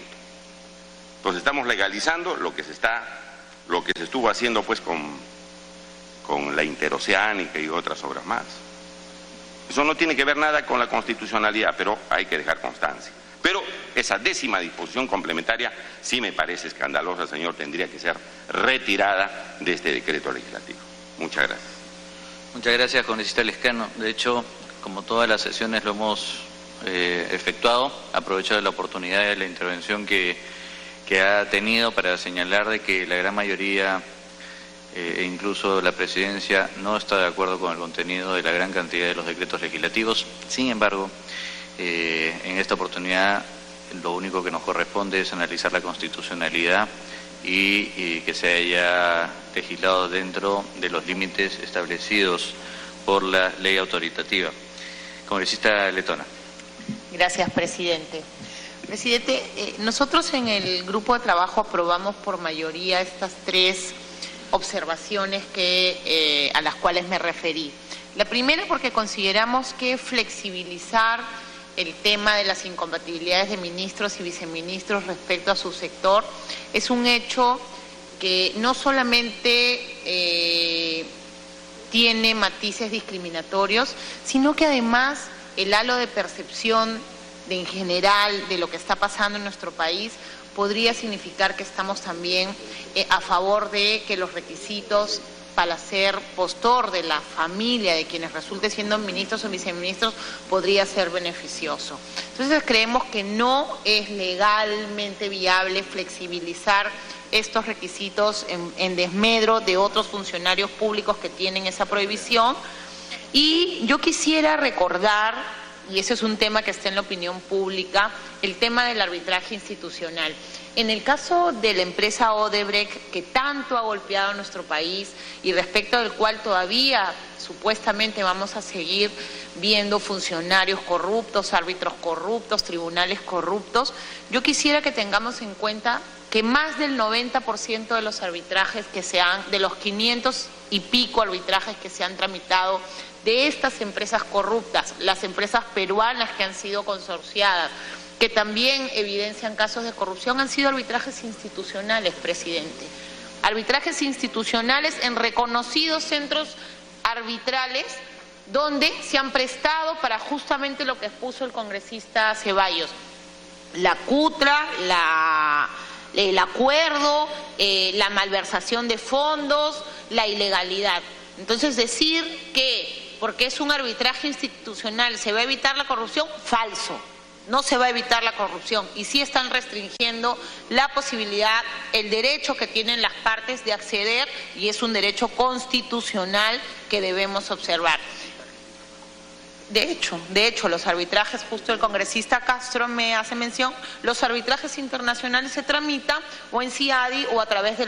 [SPEAKER 4] Entonces estamos legalizando lo que se estuvo haciendo pues con la interoceánica y otras obras más. Eso no tiene que ver nada con la constitucionalidad, pero hay que dejar constancia. Pero esa 10ª disposición complementaria sí me parece escandalosa, señor, tendría que ser retirada de este decreto legislativo. Muchas gracias.
[SPEAKER 2] Muchas gracias, congresista Lescano. De hecho, como todas las sesiones lo hemos efectuado, aprovecho de la oportunidad de la intervención que ha tenido para señalar de que la gran mayoría e incluso la presidencia no está de acuerdo con el contenido de la gran cantidad de los decretos legislativos. Sin embargo, en esta oportunidad lo único que nos corresponde es analizar la constitucionalidad y que se haya legislado dentro de los límites establecidos por la ley autoritativa. Congresista Letona.
[SPEAKER 3] Gracias, presidente. Presidente, nosotros en el grupo de trabajo aprobamos por mayoría estas 3 observaciones a las cuales me referí. La primera, porque consideramos que flexibilizar el tema de las incompatibilidades de ministros y viceministros respecto a su sector es un hecho que no solamente tiene matices discriminatorios, sino que además el halo de percepción en general de lo que está pasando en nuestro país podría significar que estamos también a favor de que los requisitos para ser postor de la familia de quienes resulte siendo ministros o viceministros podría ser beneficioso. Entonces creemos que no es legalmente viable flexibilizar estos requisitos en desmedro de otros funcionarios públicos que tienen esa prohibición. Y yo quisiera recordar, y ese es un tema que está en la opinión pública, el tema del arbitraje institucional. En el caso de la empresa Odebrecht, que tanto ha golpeado a nuestro país y respecto del cual todavía supuestamente vamos a seguir viendo funcionarios corruptos, árbitros corruptos, tribunales corruptos, yo quisiera que tengamos en cuenta que más del 90% de los arbitrajes de los 500 y pico arbitrajes que se han tramitado de estas empresas corruptas, las empresas peruanas que han sido consorciadas, que también evidencian casos de corrupción, han sido arbitrajes institucionales, presidente. Arbitrajes institucionales en reconocidos centros arbitrales donde se han prestado para justamente lo que expuso el congresista Ceballos. La cutra, el acuerdo, la malversación de fondos, la ilegalidad. Entonces decir que porque es un arbitraje institucional se va a evitar la corrupción, falso. No se va a evitar la corrupción y sí están restringiendo la posibilidad, el derecho que tienen las partes de acceder, y es un derecho constitucional que debemos observar. De hecho, los arbitrajes, justo el congresista Castro me hace mención, los arbitrajes internacionales se tramitan o en CIADI o a través de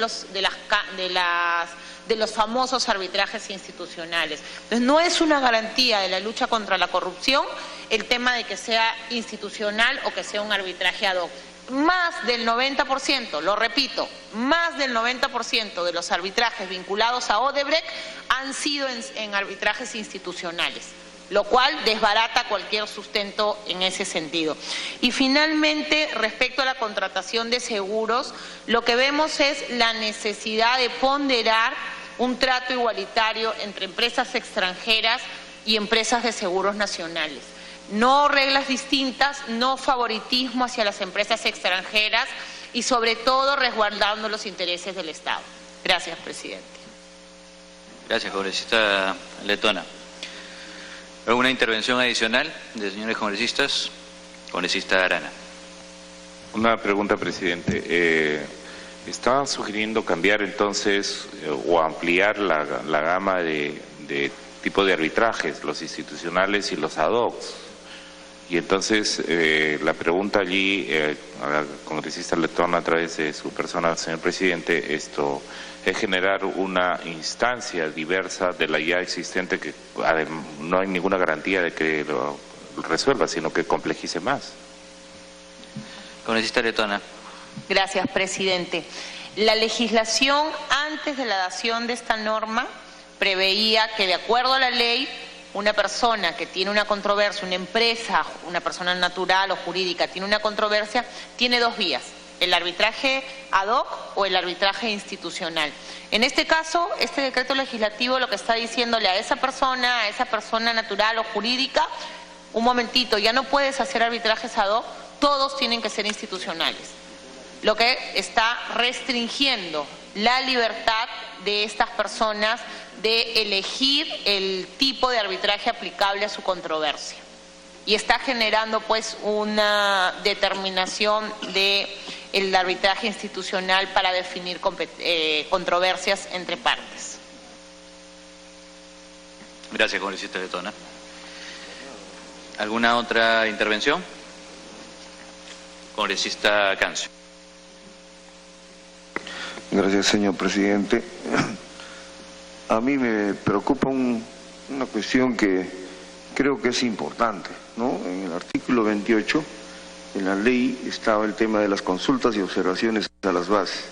[SPEAKER 3] los famosos arbitrajes institucionales. Entonces, no es una garantía de la lucha contra la corrupción el tema de que sea institucional o que sea un arbitraje ad hoc. Más del 90%, lo repito, más del 90% de los arbitrajes vinculados a Odebrecht han sido en arbitrajes institucionales, lo cual desbarata cualquier sustento en ese sentido. Y finalmente, respecto a la contratación de seguros, lo que vemos es la necesidad de ponderar un trato igualitario entre empresas extranjeras y empresas de seguros nacionales. No reglas distintas, no favoritismo hacia las empresas extranjeras y sobre todo resguardando los intereses del Estado. Gracias, presidente.
[SPEAKER 2] Gracias, congresista Letona. ¿Alguna intervención adicional de señores congresistas? Congresista Arana.
[SPEAKER 7] Una pregunta, presidente. ¿Está sugiriendo cambiar entonces o ampliar la gama de tipo de arbitrajes, los institucionales y los ad hoc? Y entonces la pregunta allí a la congresista Letona a través de su persona, señor presidente, es generar una instancia diversa de la ya existente que no hay ninguna garantía de que lo resuelva, sino que complejice más.
[SPEAKER 2] Congresista Letona.
[SPEAKER 3] Gracias, presidente. La legislación antes de la dación de esta norma preveía que, de acuerdo a la ley, una persona que tiene una controversia, una empresa, una persona natural o jurídica tiene una controversia, tiene dos vías: el arbitraje ad hoc o el arbitraje institucional. En este caso, este decreto legislativo lo que está diciéndole a esa persona natural o jurídica, un momentito, ya no puedes hacer arbitrajes ad hoc, todos tienen que ser institucionales. Lo que está restringiendo la libertad de estas personas de elegir el tipo de arbitraje aplicable a su controversia. Y está generando pues una determinación del arbitraje institucional para definir controversias entre partes.
[SPEAKER 2] Gracias, congresista Letona. ¿Alguna otra intervención? Congresista Cancio.
[SPEAKER 8] Gracias, señor presidente. A mí me preocupa una cuestión que creo que es importante, ¿no? En el artículo 28, en la ley, estaba el tema de las consultas y observaciones a las bases.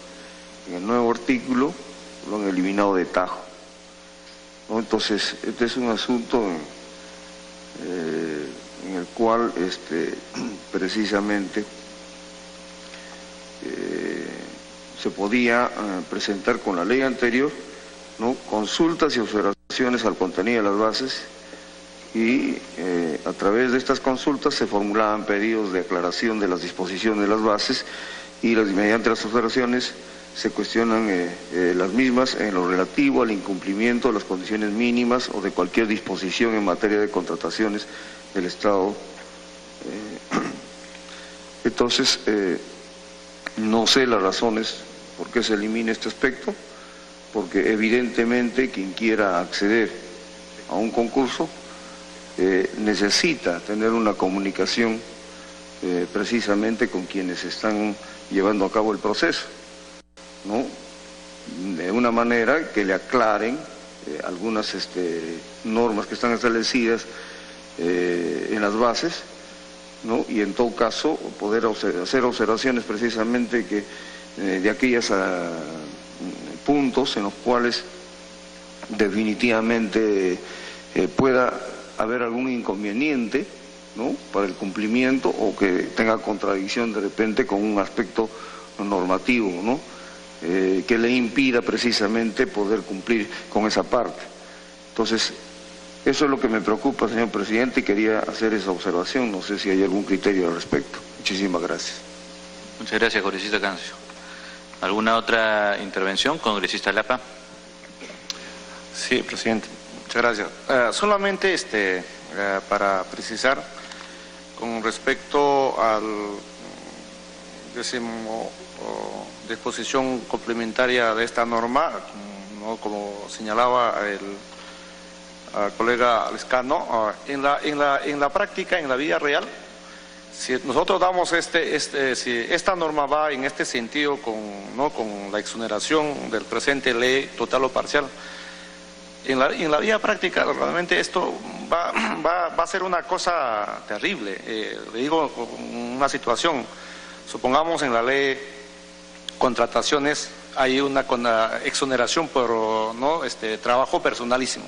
[SPEAKER 8] En el nuevo artículo lo han eliminado de tajo, ¿no? Entonces, este es un asunto en el cual precisamente se podía presentar con la ley anterior, ¿no?, consultas y observaciones al contenido de las bases, y a través de estas consultas se formulaban pedidos de aclaración de las disposiciones de las bases, y mediante las observaciones se cuestionan las mismas en lo relativo al incumplimiento de las condiciones mínimas o de cualquier disposición en materia de contrataciones del Estado. Entonces, no sé las razones por qué se elimina este aspecto, porque evidentemente quien quiera acceder a un concurso necesita tener una comunicación precisamente con quienes están llevando a cabo el proceso, ¿no?, de una manera que le aclaren algunas normas que están establecidas en las bases, ¿no?, y en todo caso poder hacer observaciones precisamente que de aquellos puntos en los cuales definitivamente pueda haber algún inconveniente, ¿no?, para el cumplimiento, o que tenga contradicción de repente con un aspecto normativo, ¿no?, que le impida precisamente poder cumplir con esa parte. Entonces, eso es lo que me preocupa, señor presidente, y quería hacer esa observación. No sé si hay algún criterio al respecto. Muchísimas gracias.
[SPEAKER 2] Muchas gracias, congresista Cancio. ¿Alguna otra intervención, congresista Lapa?
[SPEAKER 8] Sí, presidente. Muchas gracias. Solamente para precisar, con respecto al disposición complementaria de esta norma, ¿no?, como señalaba
[SPEAKER 10] al colega Lescano, en la práctica, en la vida real, si nosotros damos si esta norma va en este sentido con la exoneración del presente ley total o parcial, en la vida práctica realmente esto va a ser una cosa terrible. Le digo una situación, supongamos en la ley contrataciones hay una exoneración por trabajo personalísimo.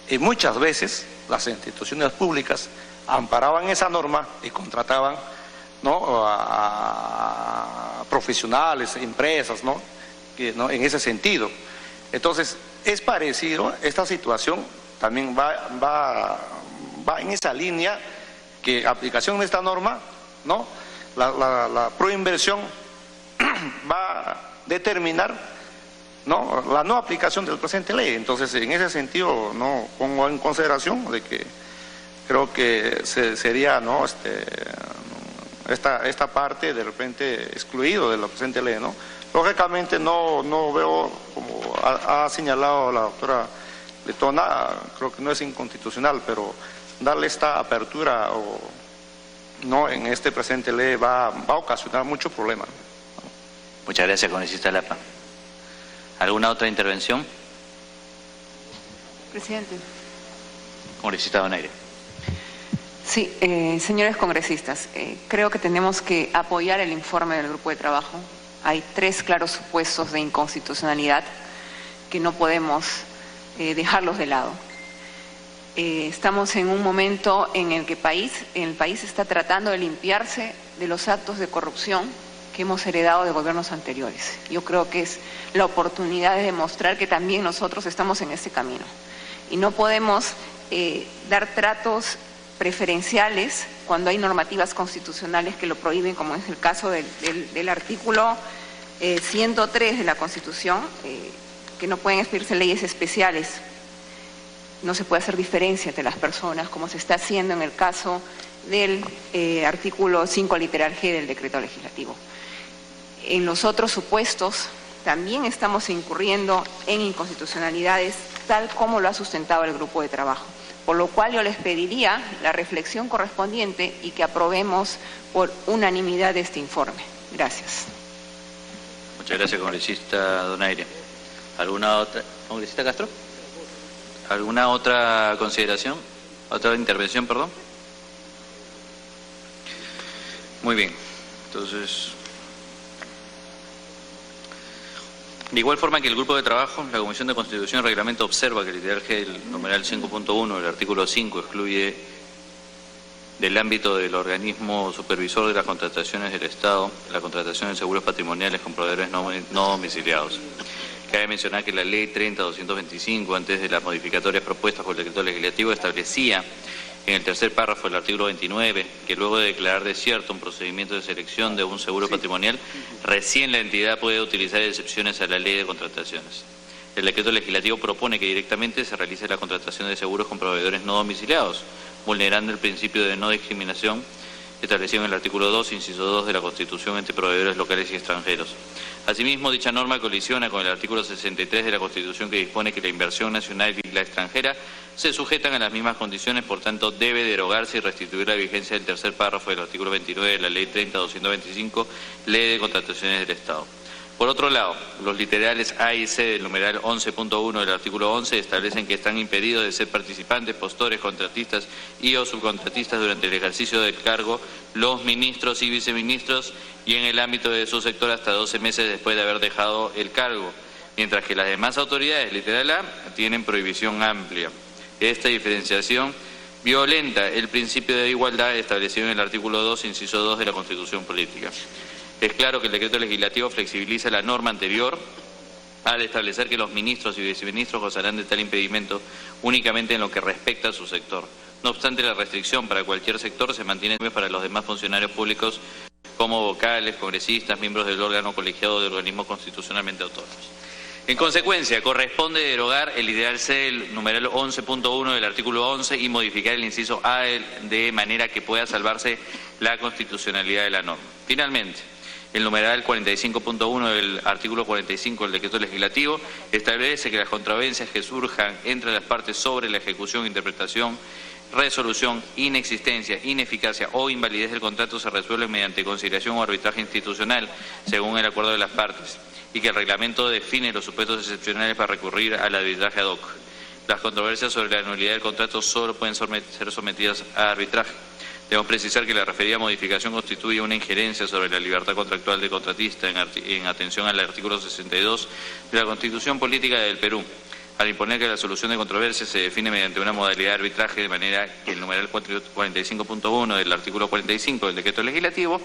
[SPEAKER 10] Y muchas veces las instituciones públicas amparaban esa norma y contrataban a profesionales, empresas, en ese sentido. Entonces, es parecido, esta situación también va en esa línea que aplicación de esta norma, la proinversión va a determinar la no aplicación del presente ley. Entonces, en ese sentido, no pongo en consideración de que creo que sería esta parte de repente excluido de la presente ley, Lógicamente no veo, como ha señalado la doctora Letona, creo que no es inconstitucional, pero darle esta apertura en este presente ley va a ocasionar muchos problemas.
[SPEAKER 2] Muchas gracias, congresista Lapa. ¿Alguna otra intervención?
[SPEAKER 11] Presidente.
[SPEAKER 2] Congresista Donaire.
[SPEAKER 11] Sí, señores congresistas, creo que tenemos que apoyar el informe del grupo de trabajo. Hay 3 claros supuestos de inconstitucionalidad que no podemos dejarlos de lado. Estamos en un momento en el que el país está tratando de limpiarse de los actos de corrupción que hemos heredado de gobiernos anteriores. Yo creo que es la oportunidad de demostrar que también nosotros estamos en ese camino. Y no podemos dar tratos preferenciales cuando hay normativas constitucionales que lo prohíben, como es el caso del artículo 103 de la Constitución, que no pueden expedirse leyes especiales. No se puede hacer diferencia entre las personas, como se está haciendo en el caso del artículo 5 literal G del decreto legislativo. En los otros supuestos también estamos incurriendo en inconstitucionalidades, tal como lo ha sustentado el grupo de trabajo. Por lo cual yo les pediría la reflexión correspondiente y que aprobemos por unanimidad este informe. Gracias.
[SPEAKER 2] Muchas gracias, congresista Donaire. ¿Alguna otra? ¿Congresista Castro? ¿Alguna otra consideración? ¿Otra intervención, perdón? Muy bien. Entonces, de igual forma que el grupo de trabajo, la Comisión de Constitución y Reglamento observa que el literal G del numeral 5.1 del artículo 5 excluye del ámbito del organismo supervisor de las contrataciones del Estado la contratación de seguros patrimoniales con proveedores no domiciliados. Cabe mencionar que la Ley 30.225, antes de las modificatorias propuestas por el decreto legislativo, establecía en el tercer párrafo del artículo 29 que luego de declarar desierto un procedimiento de selección de un seguro patrimonial, recién la entidad puede utilizar excepciones a la ley de contrataciones. El decreto legislativo propone que directamente se realice la contratación de seguros con proveedores no domiciliados, vulnerando el principio de no discriminación establecido en el artículo 2, inciso 2 de la Constitución entre proveedores locales y extranjeros. Asimismo, dicha norma colisiona con el artículo 63 de la Constitución, que dispone que la inversión nacional y la extranjera se sujetan a las mismas condiciones, por tanto debe derogarse y restituir la vigencia del tercer párrafo del artículo 29 de la Ley 30.225, Ley de Contrataciones del Estado. Por otro lado, los literales A y C del numeral 11.1 del artículo 11 establecen que están impedidos de ser participantes, postores, contratistas y o subcontratistas durante el ejercicio del cargo los ministros y viceministros y en el ámbito de su sector hasta 12 meses después de haber dejado el cargo, mientras que las demás autoridades, literal A, tienen prohibición amplia. Esta diferenciación violenta el principio de igualdad establecido en el artículo 2, inciso 2 de la Constitución Política. Es claro que el decreto legislativo flexibiliza la norma anterior al establecer que los ministros y viceministros gozarán de tal impedimento únicamente en lo que respecta a su sector. No obstante, la restricción para cualquier sector se mantiene para los demás funcionarios públicos como vocales, congresistas, miembros del órgano colegiado de organismos constitucionalmente autónomos. En consecuencia, corresponde derogar el literal C del numeral 11.1 del artículo 11 y modificar el inciso A de manera que pueda salvarse la constitucionalidad de la norma. Finalmente, El numeral 45.1 del artículo 45 del decreto legislativo establece que las controversias que surjan entre las partes sobre la ejecución, interpretación, resolución, inexistencia, ineficacia o invalidez del contrato se resuelven mediante conciliación o arbitraje institucional, según el acuerdo de las partes, y que el reglamento define los supuestos excepcionales para recurrir al arbitraje ad hoc. Las controversias sobre la nulidad del contrato solo pueden ser sometidas a arbitraje. Debemos precisar que la referida modificación constituye una injerencia sobre la libertad contractual del contratista en atención al artículo 62 de la Constitución Política del Perú, al imponer que la solución de controversias se define mediante una modalidad de arbitraje, de manera que el numeral 45.1 del artículo 45 del decreto legislativo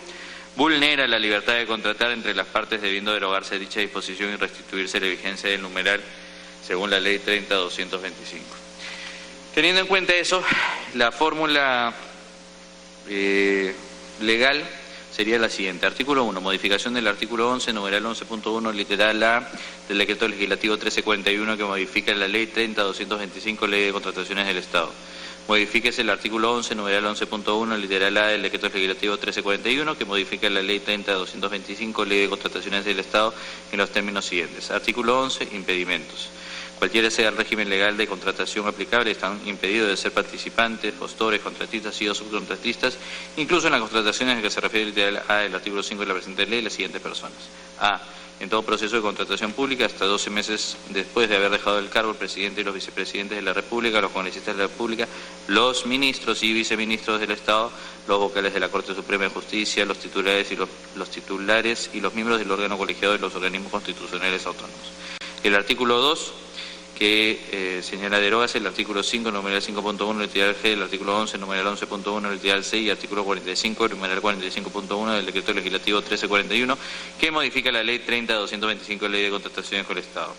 [SPEAKER 2] vulnera la libertad de contratar entre las partes, debiendo derogarse dicha disposición y restituirse la vigencia del numeral según la Ley 30.225. Teniendo en cuenta eso, la fórmula legal sería la siguiente. Artículo 1. Modificación del artículo 11, numeral 11.1, literal A del decreto legislativo 1341 que modifica la Ley 30.225, Ley de Contrataciones del Estado. Modifíquese el artículo 11, numeral 11.1, literal A del decreto legislativo 1341 que modifica la Ley 30.225, Ley de Contrataciones del Estado en los términos siguientes. Artículo 11. Impedimentos. Cualquiera sea el régimen legal de contratación aplicable, están impedidos de ser participantes, postores, contratistas y o subcontratistas, incluso en las contrataciones en que se refiere el literal A del artículo 5 de la presente ley, las siguientes personas. A. En todo proceso de contratación pública, hasta 12 meses después de haber dejado el cargo, el presidente y los vicepresidentes de la República, los congresistas de la República, los ministros y viceministros del Estado, los vocales de la Corte Suprema de Justicia, los titulares y los miembros del órgano colegiado de los organismos constitucionales autónomos. El artículo 2, que señala derogas el artículo 5, numeral 5.1, literal G, el artículo 11, numeral 11.1, literal C y artículo 45, numeral 45.1 del decreto legislativo 1341, que modifica la Ley 30.225, Ley de Contrataciones con el Estado.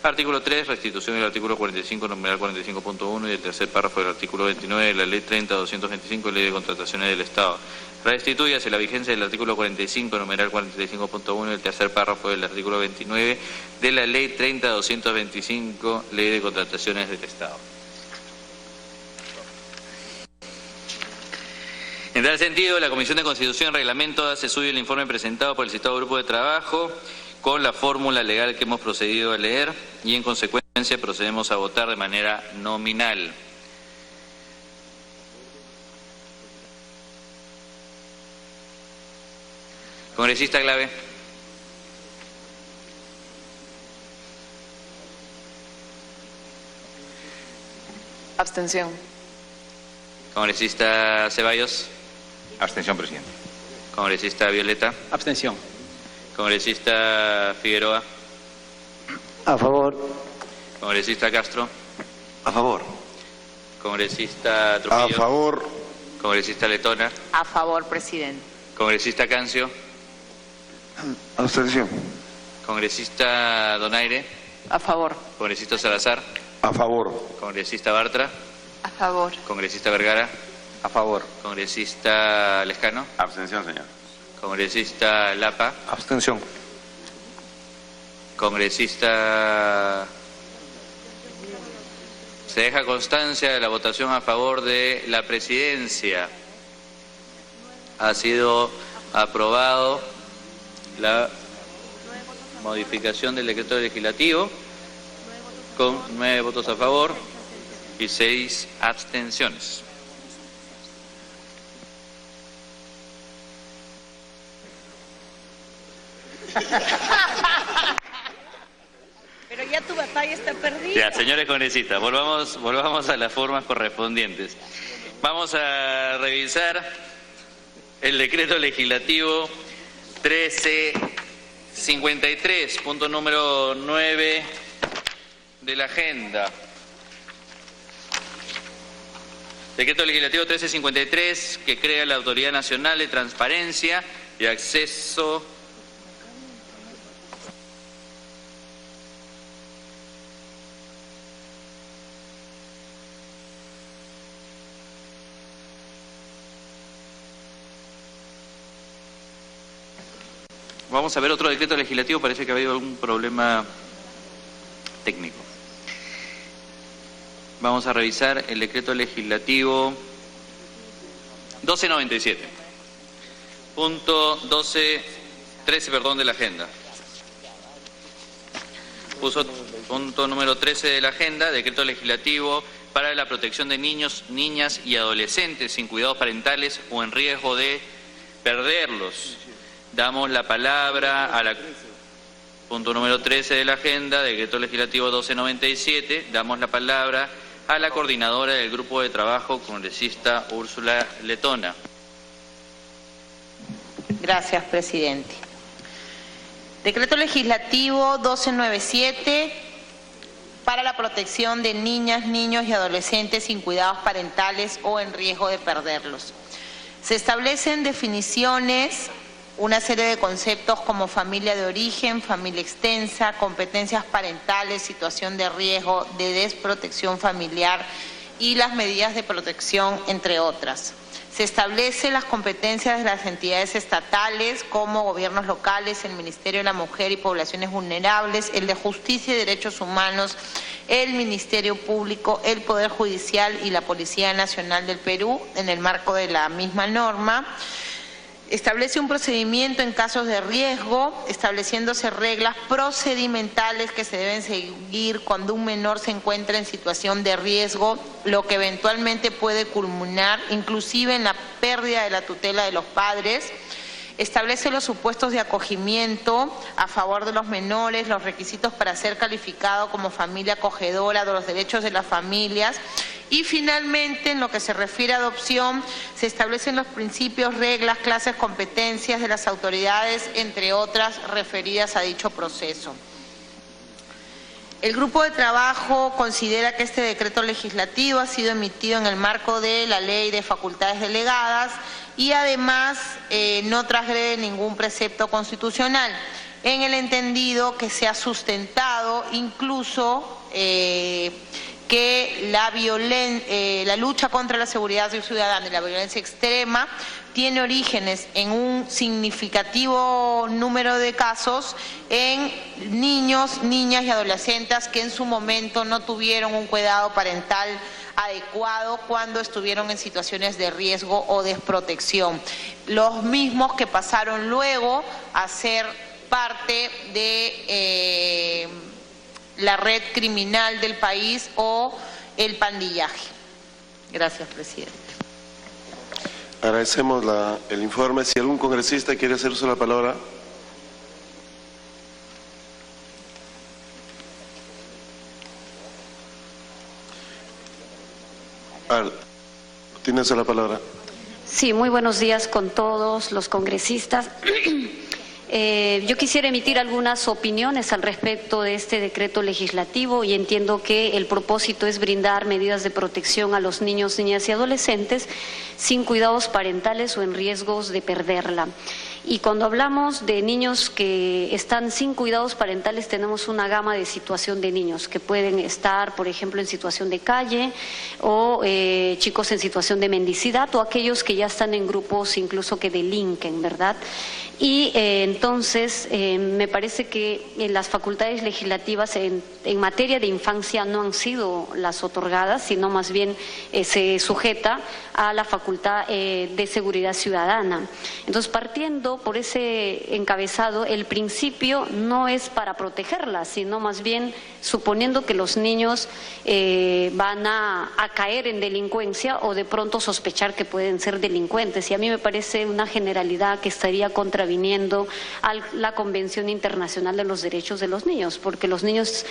[SPEAKER 2] Artículo 3, restitución del artículo 45, numeral 45.1 y el tercer párrafo del artículo 29 de la Ley 30.225, Ley de Contrataciones del Estado. Restituyase la vigencia del artículo 45, numeral 45.1 y el tercer párrafo del artículo 29 de la Ley 30.225, Ley de Contrataciones del Estado. En tal sentido, la Comisión de Constitución y Reglamento hace suyo el informe presentado por el citado Grupo de Trabajo con la fórmula legal que hemos procedido a leer y en consecuencia procedemos a votar de manera nominal. Congresista Glave.
[SPEAKER 5] Abstención.
[SPEAKER 2] Congresista Ceballos.
[SPEAKER 9] Abstención, presidente.
[SPEAKER 2] Congresista Violeta.
[SPEAKER 6] Abstención.
[SPEAKER 2] Congresista Figueroa.
[SPEAKER 12] A favor.
[SPEAKER 2] Congresista Castro.
[SPEAKER 12] A favor.
[SPEAKER 2] Congresista Trujillo.
[SPEAKER 12] A favor.
[SPEAKER 2] Congresista Letona.
[SPEAKER 3] A favor, presidente.
[SPEAKER 2] Congresista Cancio.
[SPEAKER 8] Abstención.
[SPEAKER 2] Congresista Donaire.
[SPEAKER 11] A favor.
[SPEAKER 2] Congresista Salazar.
[SPEAKER 8] A favor.
[SPEAKER 2] Congresista Bartra.
[SPEAKER 11] A favor.
[SPEAKER 2] Congresista Vergara.
[SPEAKER 9] A favor.
[SPEAKER 2] Congresista Lescano.
[SPEAKER 4] Abstención, señor.
[SPEAKER 2] Congresista Lapa.
[SPEAKER 10] Abstención.
[SPEAKER 2] Congresista... Se deja constancia de la votación a favor de la presidencia. Ha sido aprobado la modificación del decreto legislativo con 9 votos a favor y 6 abstenciones.
[SPEAKER 3] Pero ya tu batalla está perdida.
[SPEAKER 2] Ya, señores congresistas, volvamos a las formas correspondientes. Vamos a revisar el decreto legislativo 1353, punto número 9 de la agenda. Decreto legislativo 1353 que crea la Autoridad Nacional de Transparencia y Acceso Vamos a ver otro decreto legislativo, parece que ha habido algún problema técnico. Vamos a revisar el decreto legislativo 1297. Punto 12 13, de la agenda. Punto número 13 de la agenda, decreto legislativo para la protección de niños, niñas y adolescentes sin cuidados parentales o en riesgo de perderlos. Damos la palabra a la... Punto número 13 de la agenda, decreto legislativo 1297, damos la palabra a la coordinadora del Grupo de Trabajo, congresista Úrsula Letona.
[SPEAKER 3] Gracias, presidente. Decreto legislativo 1297 para la protección de niñas, niños y adolescentes sin cuidados parentales o en riesgo de perderlos. Se establecen definiciones, una serie de conceptos como familia de origen, familia extensa, competencias parentales, situación de riesgo, de desprotección familiar y las medidas de protección, entre otras. Se establecen las competencias de las entidades estatales como gobiernos locales, el Ministerio de la Mujer y Poblaciones Vulnerables, el de Justicia y Derechos Humanos, el Ministerio Público, el Poder Judicial y la Policía Nacional del Perú en el marco de la misma norma. Establece un procedimiento en casos de riesgo, estableciéndose reglas procedimentales que se deben seguir cuando un menor se encuentra en situación de riesgo, lo que eventualmente puede culminar inclusive en la pérdida de la tutela de los padres. Establece los supuestos de acogimiento a favor de los menores, los requisitos para ser calificado como familia acogedora, de los derechos de las familias. Y finalmente, en lo que se refiere a adopción, se establecen los principios, reglas, clases, competencias de las autoridades, entre otras, referidas a dicho proceso. El grupo de trabajo considera que este decreto legislativo ha sido emitido en el marco de la Ley de Facultades Delegadas y además no transgrede ningún precepto constitucional, en el entendido que se ha sustentado incluso que la lucha contra la seguridad ciudadana y la violencia extrema tiene orígenes en un significativo número de casos en niños, niñas y adolescentes que en su momento no tuvieron un cuidado parental adecuado cuando estuvieron en situaciones de riesgo o desprotección. Los mismos que pasaron luego a ser parte de la red criminal del país o el pandillaje. Gracias, presidente.
[SPEAKER 13] Agradecemos el informe. Si algún congresista quiere hacer uso de la palabra. ¿Tienes la palabra?
[SPEAKER 14] Sí, muy buenos días con todos los congresistas. Yo quisiera emitir algunas opiniones al respecto de este decreto legislativo y entiendo que el propósito es brindar medidas de protección a los niños, niñas y adolescentes sin cuidados parentales o en riesgos de perderla. Y cuando hablamos de niños que están sin cuidados parentales, tenemos una gama de situación de niños que pueden estar, por ejemplo, en situación de calle o chicos en situación de mendicidad o aquellos que ya están en grupos incluso que delinquen, ¿verdad? Y entonces me parece que las facultades legislativas en materia de infancia no han sido las otorgadas, sino más bien se sujeta a la facultad de seguridad ciudadana. Entonces, partiendo por ese encabezado, el principio no es para protegerlas, sino más bien suponiendo que los niños van a caer en delincuencia o de pronto sospechar que pueden ser delincuentes. Y a mí me parece una generalidad que estaría contraviniendo a la Convención Internacional de los Derechos de los Niños, porque los niños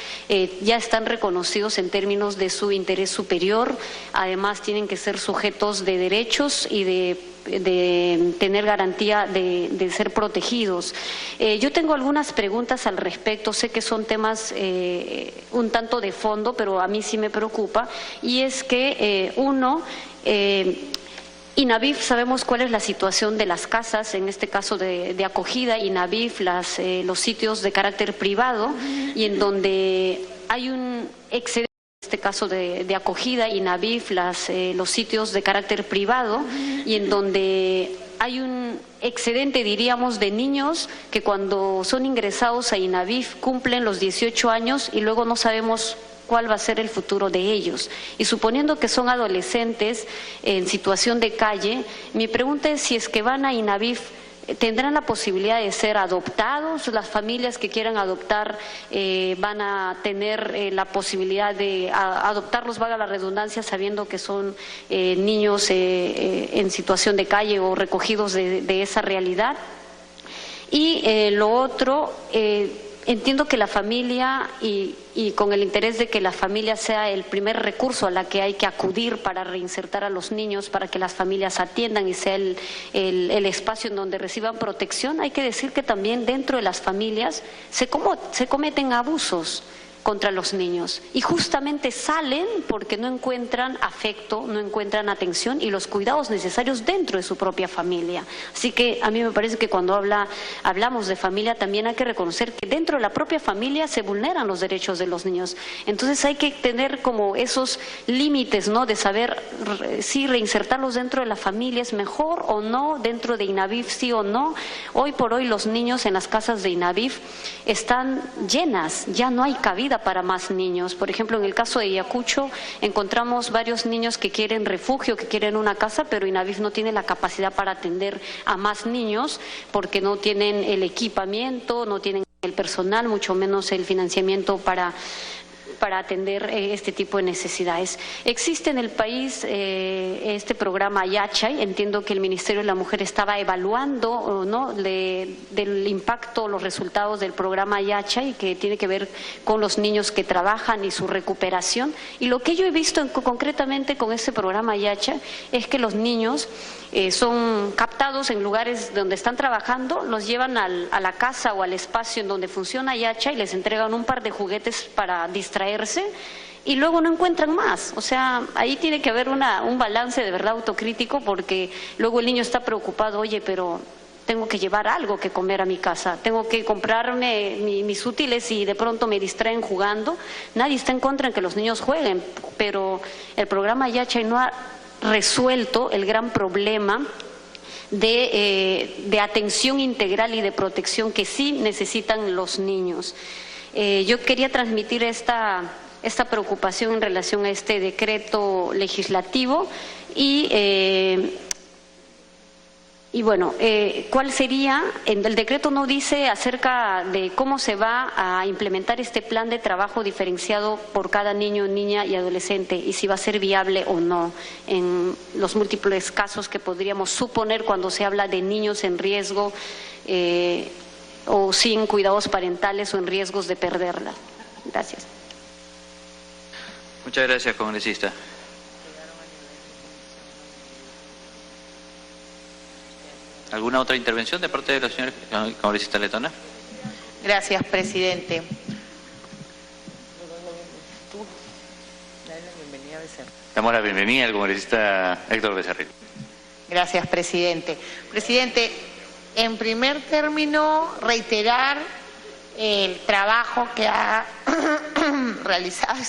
[SPEAKER 14] ya están reconocidos en términos de su interés superior, además tienen que ser sujetos de derechos y de tener garantía de ser protegidos. Yo tengo algunas preguntas al respecto, sé que son temas un tanto de fondo, pero a mí sí me preocupa, y es que INAVIF, sabemos cuál es la situación de las casas, en este caso de acogida, INAVIF, los sitios de carácter privado, y en donde hay un excedente. En este caso de acogida, INAVIF, los sitios de carácter privado, y en donde hay un excedente, diríamos, de niños que cuando son ingresados a INAVIF cumplen los 18 años y luego no sabemos cuál va a ser el futuro de ellos. Y suponiendo que son adolescentes en situación de calle, mi pregunta es si es que van a INAVIF tendrán la posibilidad de ser adoptados. Las familias que quieran adoptar van a tener la posibilidad de adoptarlos, valga la redundancia, sabiendo que son niños en situación de calle o recogidos de esa realidad. Y lo otro, entiendo que la familia y con el interés de que la familia sea el primer recurso a la que hay que acudir para reinsertar a los niños, para que las familias atiendan y sea el espacio en donde reciban protección, hay que decir que también dentro de las familias se cometen abusos contra los niños y justamente salen porque no encuentran afecto, no encuentran atención y los cuidados necesarios dentro de su propia familia. Así que a mí me parece que cuando hablamos de familia también hay que reconocer que dentro de la propia familia se vulneran los derechos de los niños. Entonces hay que tener como esos límites, ¿no?, de saber si reinsertarlos dentro de la familia es mejor o no, dentro de INAVIF sí o no. Hoy por hoy los niños en las casas de INAVIF están llenas, ya no hay cabida para más niños. Por ejemplo, en el caso de Ayacucho encontramos varios niños que quieren refugio, que quieren una casa, pero INAVIF no tiene la capacidad para atender a más niños porque no tienen el equipamiento, no tienen el personal, mucho menos el financiamiento para atender este tipo de necesidades. Existe en el país este programa Yachay. Entiendo que el Ministerio de la Mujer estaba evaluando, ¿no?, del impacto, los resultados del programa Yachay, que tiene que ver con los niños que trabajan y su recuperación. Y lo que yo he visto concretamente con este programa Yachay es que los niños son captados en lugares donde están trabajando, los llevan a la casa o al espacio en donde funciona Yachay y les entregan un par de juguetes para distraerse y luego no encuentran más. O sea, ahí tiene que haber un balance de verdad autocrítico, porque luego el niño está preocupado, oye, pero tengo que llevar algo que comer a mi casa, tengo que comprarme mis útiles y de pronto me distraen jugando. Nadie está en contra en que los niños jueguen, pero el programa Yachay no ha resuelto el gran problema de atención integral y de protección que sí necesitan los niños. Yo quería transmitir esta preocupación en relación a este decreto legislativo y bueno, ¿cuál sería? El decreto no dice acerca de cómo se va a implementar este plan de trabajo diferenciado por cada niño, niña y adolescente y si va a ser viable o no en los múltiples casos que podríamos suponer cuando se habla de niños en riesgo o sin cuidados parentales o en riesgos de perderla. Gracias.
[SPEAKER 2] Muchas gracias, congresista. ¿Alguna otra intervención de parte de la señora congresista Letona?
[SPEAKER 3] Gracias, presidente.
[SPEAKER 2] Damos la bienvenida al congresista Héctor Becerril.
[SPEAKER 3] Gracias, presidente. Presidente, en primer término, reiterar el trabajo que ha realizado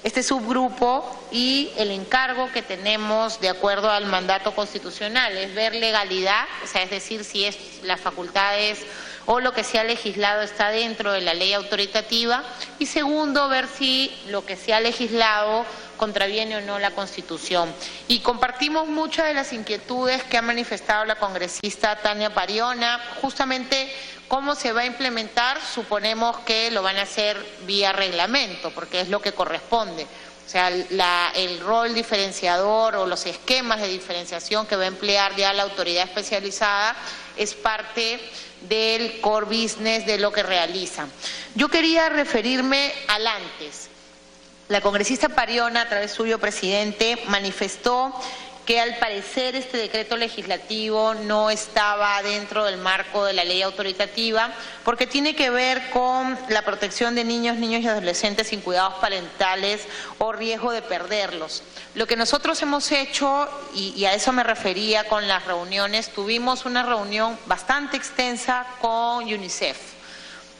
[SPEAKER 3] este subgrupo y el encargo que tenemos de acuerdo al mandato constitucional, es ver legalidad, o sea, es decir, si las facultades o lo que se ha legislado está dentro de la ley autoritativa, y segundo, ver si lo que se ha legislado contraviene o no la Constitución. Y compartimos muchas de las inquietudes que ha manifestado la congresista Tania Pariona, justamente cómo se va a implementar. Suponemos que lo van a hacer vía reglamento, porque es lo que corresponde. O sea, el rol diferenciador o los esquemas de diferenciación que va a emplear ya la autoridad especializada es parte del core business de lo que realizan. Yo quería referirme al antes. La congresista Pariona, a través suyo, presidente, manifestó que al parecer este decreto legislativo no estaba dentro del marco de la ley autoritativa porque tiene que ver con la protección de niños y adolescentes sin cuidados parentales o riesgo de perderlos. Lo que nosotros hemos hecho, y a eso me refería con las reuniones, tuvimos una reunión bastante extensa con UNICEF,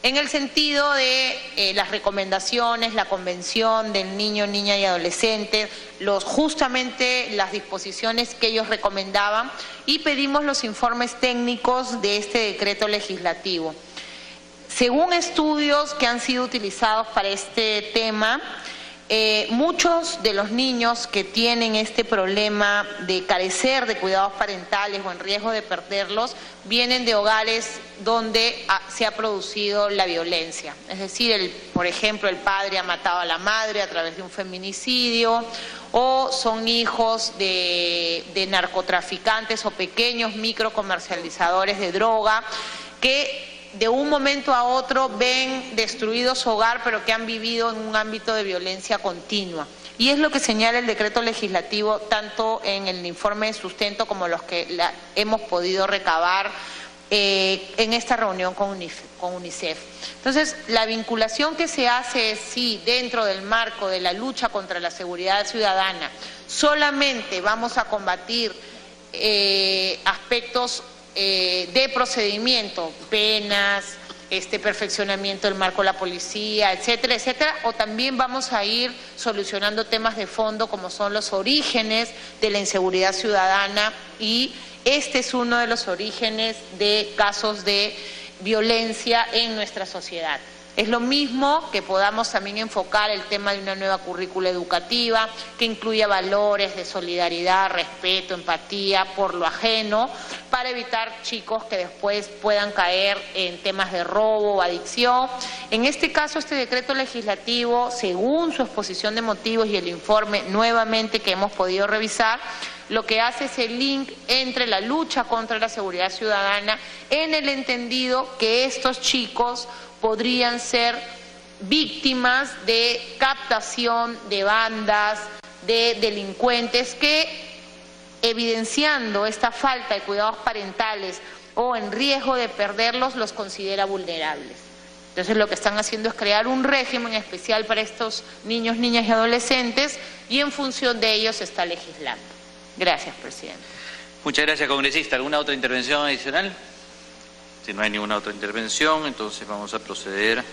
[SPEAKER 3] en el sentido de las recomendaciones, la convención del niño, niña y adolescente, justamente las disposiciones que ellos recomendaban, y pedimos los informes técnicos de este decreto legislativo. Según estudios que han sido utilizados para este tema, Muchos de los niños que tienen este problema de carecer de cuidados parentales o en riesgo de perderlos vienen de hogares donde se ha producido la violencia. Es decir, por ejemplo, el padre ha matado a la madre a través de un feminicidio, o son hijos de narcotraficantes o pequeños microcomercializadores de droga que de un momento a otro ven destruido su hogar, pero que han vivido en un ámbito de violencia continua. Y es lo que señala el decreto legislativo, tanto en el informe de sustento como los que hemos podido recabar en esta reunión con UNICEF. Entonces, la vinculación que se hace es sí, dentro del marco de la lucha contra la seguridad ciudadana, solamente vamos a combatir aspectos de procedimiento, penas, perfeccionamiento del marco de la policía, etcétera, etcétera, o también vamos a ir solucionando temas de fondo como son los orígenes de la inseguridad ciudadana, y este es uno de los orígenes de casos de violencia en nuestra sociedad. Es lo mismo que podamos también enfocar el tema de una nueva currícula educativa que incluya valores de solidaridad, respeto, empatía por lo ajeno, para evitar chicos que después puedan caer en temas de robo o adicción. En este caso, este decreto legislativo, según su exposición de motivos y el informe nuevamente que hemos podido revisar, lo que hace es el link entre la lucha contra la seguridad ciudadana en el entendido que estos chicos podrían ser víctimas de captación de bandas, de delincuentes que, evidenciando esta falta de cuidados parentales o en riesgo de perderlos, los considera vulnerables. Entonces, lo que están haciendo es crear un régimen especial para estos niños, niñas y adolescentes, y en función de ellos se está legislando. Gracias, presidente.
[SPEAKER 2] Muchas gracias, congresista. ¿Alguna otra intervención adicional? Si no hay ninguna otra intervención, entonces vamos a proceder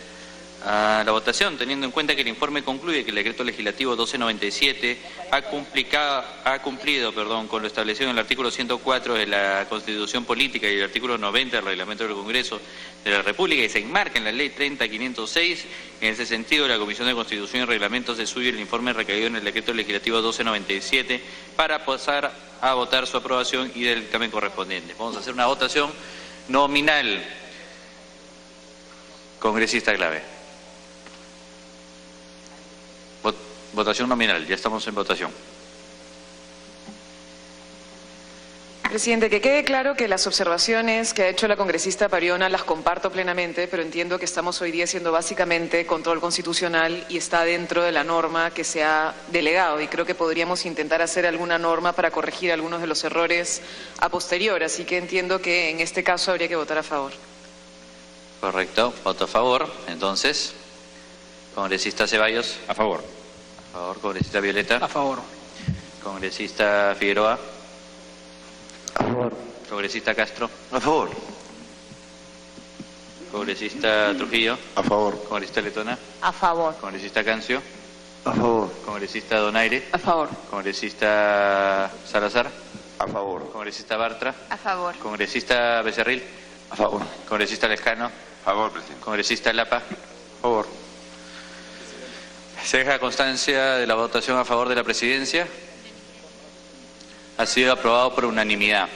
[SPEAKER 2] a la votación, teniendo en cuenta que el informe concluye que el decreto legislativo 1297 ha cumplido con lo establecido en el artículo 104 de la Constitución Política y el artículo 90 del Reglamento del Congreso de la República, y se enmarca en la Ley 30.506. En ese sentido, la Comisión de Constitución y Reglamentos desuye el informe recaído en el decreto legislativo 1297 para pasar a votar su aprobación y del dictamen correspondiente. Vamos a hacer una votación nominal. Congresista Glave. Votación nominal, ya estamos en votación.
[SPEAKER 5] Presidente, que quede claro que las observaciones que ha hecho la congresista Pariona las comparto plenamente, pero entiendo que estamos hoy día haciendo básicamente control constitucional y está dentro de la norma que se ha delegado, y creo que podríamos intentar hacer alguna norma para corregir algunos de los errores a posterior, así que entiendo que en este caso habría que votar a favor.
[SPEAKER 2] Correcto, voto a favor. Entonces, congresista Ceballos.
[SPEAKER 9] A favor.
[SPEAKER 2] A favor. Congresista Violeta.
[SPEAKER 6] A favor.
[SPEAKER 2] Congresista Figueroa.
[SPEAKER 12] A favor.
[SPEAKER 2] Congresista Castro.
[SPEAKER 13] A favor.
[SPEAKER 2] Congresista Trujillo.
[SPEAKER 13] A favor.
[SPEAKER 2] Congresista Letona.
[SPEAKER 3] A favor.
[SPEAKER 2] Congresista Cancio.
[SPEAKER 12] A favor.
[SPEAKER 2] Congresista Donaire.
[SPEAKER 5] A favor.
[SPEAKER 2] Congresista Salazar.
[SPEAKER 13] A favor.
[SPEAKER 2] Congresista Bartra.
[SPEAKER 11] A favor.
[SPEAKER 2] Congresista Becerril.
[SPEAKER 12] A favor.
[SPEAKER 2] Congresista Lescano.
[SPEAKER 4] A favor, presidente.
[SPEAKER 2] Congresista Lapa.
[SPEAKER 13] A favor.
[SPEAKER 2] Se deja constancia de la votación a favor de la presidencia. Ha sido aprobado por unanimidad.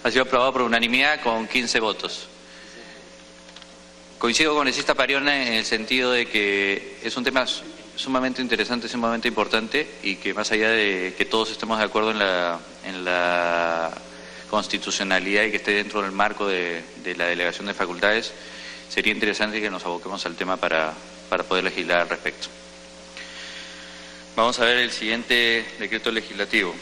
[SPEAKER 2] Ha sido aprobado por unanimidad con 15 votos. Coincido con el congresista Pariona en el sentido de que es un tema sumamente interesante, sumamente importante, y que más allá de que todos estemos de acuerdo en la constitucionalidad y que esté dentro del marco de la delegación de facultades, sería interesante que nos aboquemos al tema para poder legislar al respecto. Vamos a ver el siguiente decreto legislativo.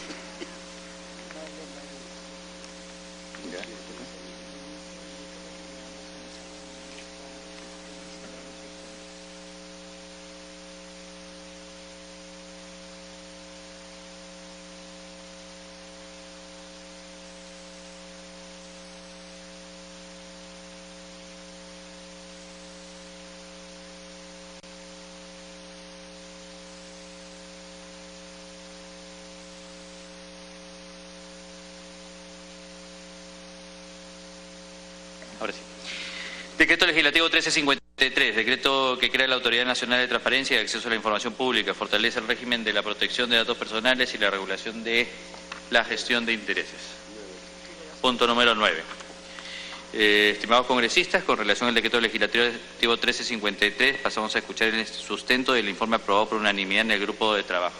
[SPEAKER 2] Ahora sí. Decreto legislativo 1350. Decreto que crea la Autoridad Nacional de Transparencia y Acceso a la Información Pública, fortalece el régimen de la protección de datos personales y la regulación de la gestión de intereses. Punto número 9. Estimados congresistas, con relación al decreto legislativo 1353, pasamos a escuchar el sustento del informe aprobado por unanimidad en el grupo de trabajo.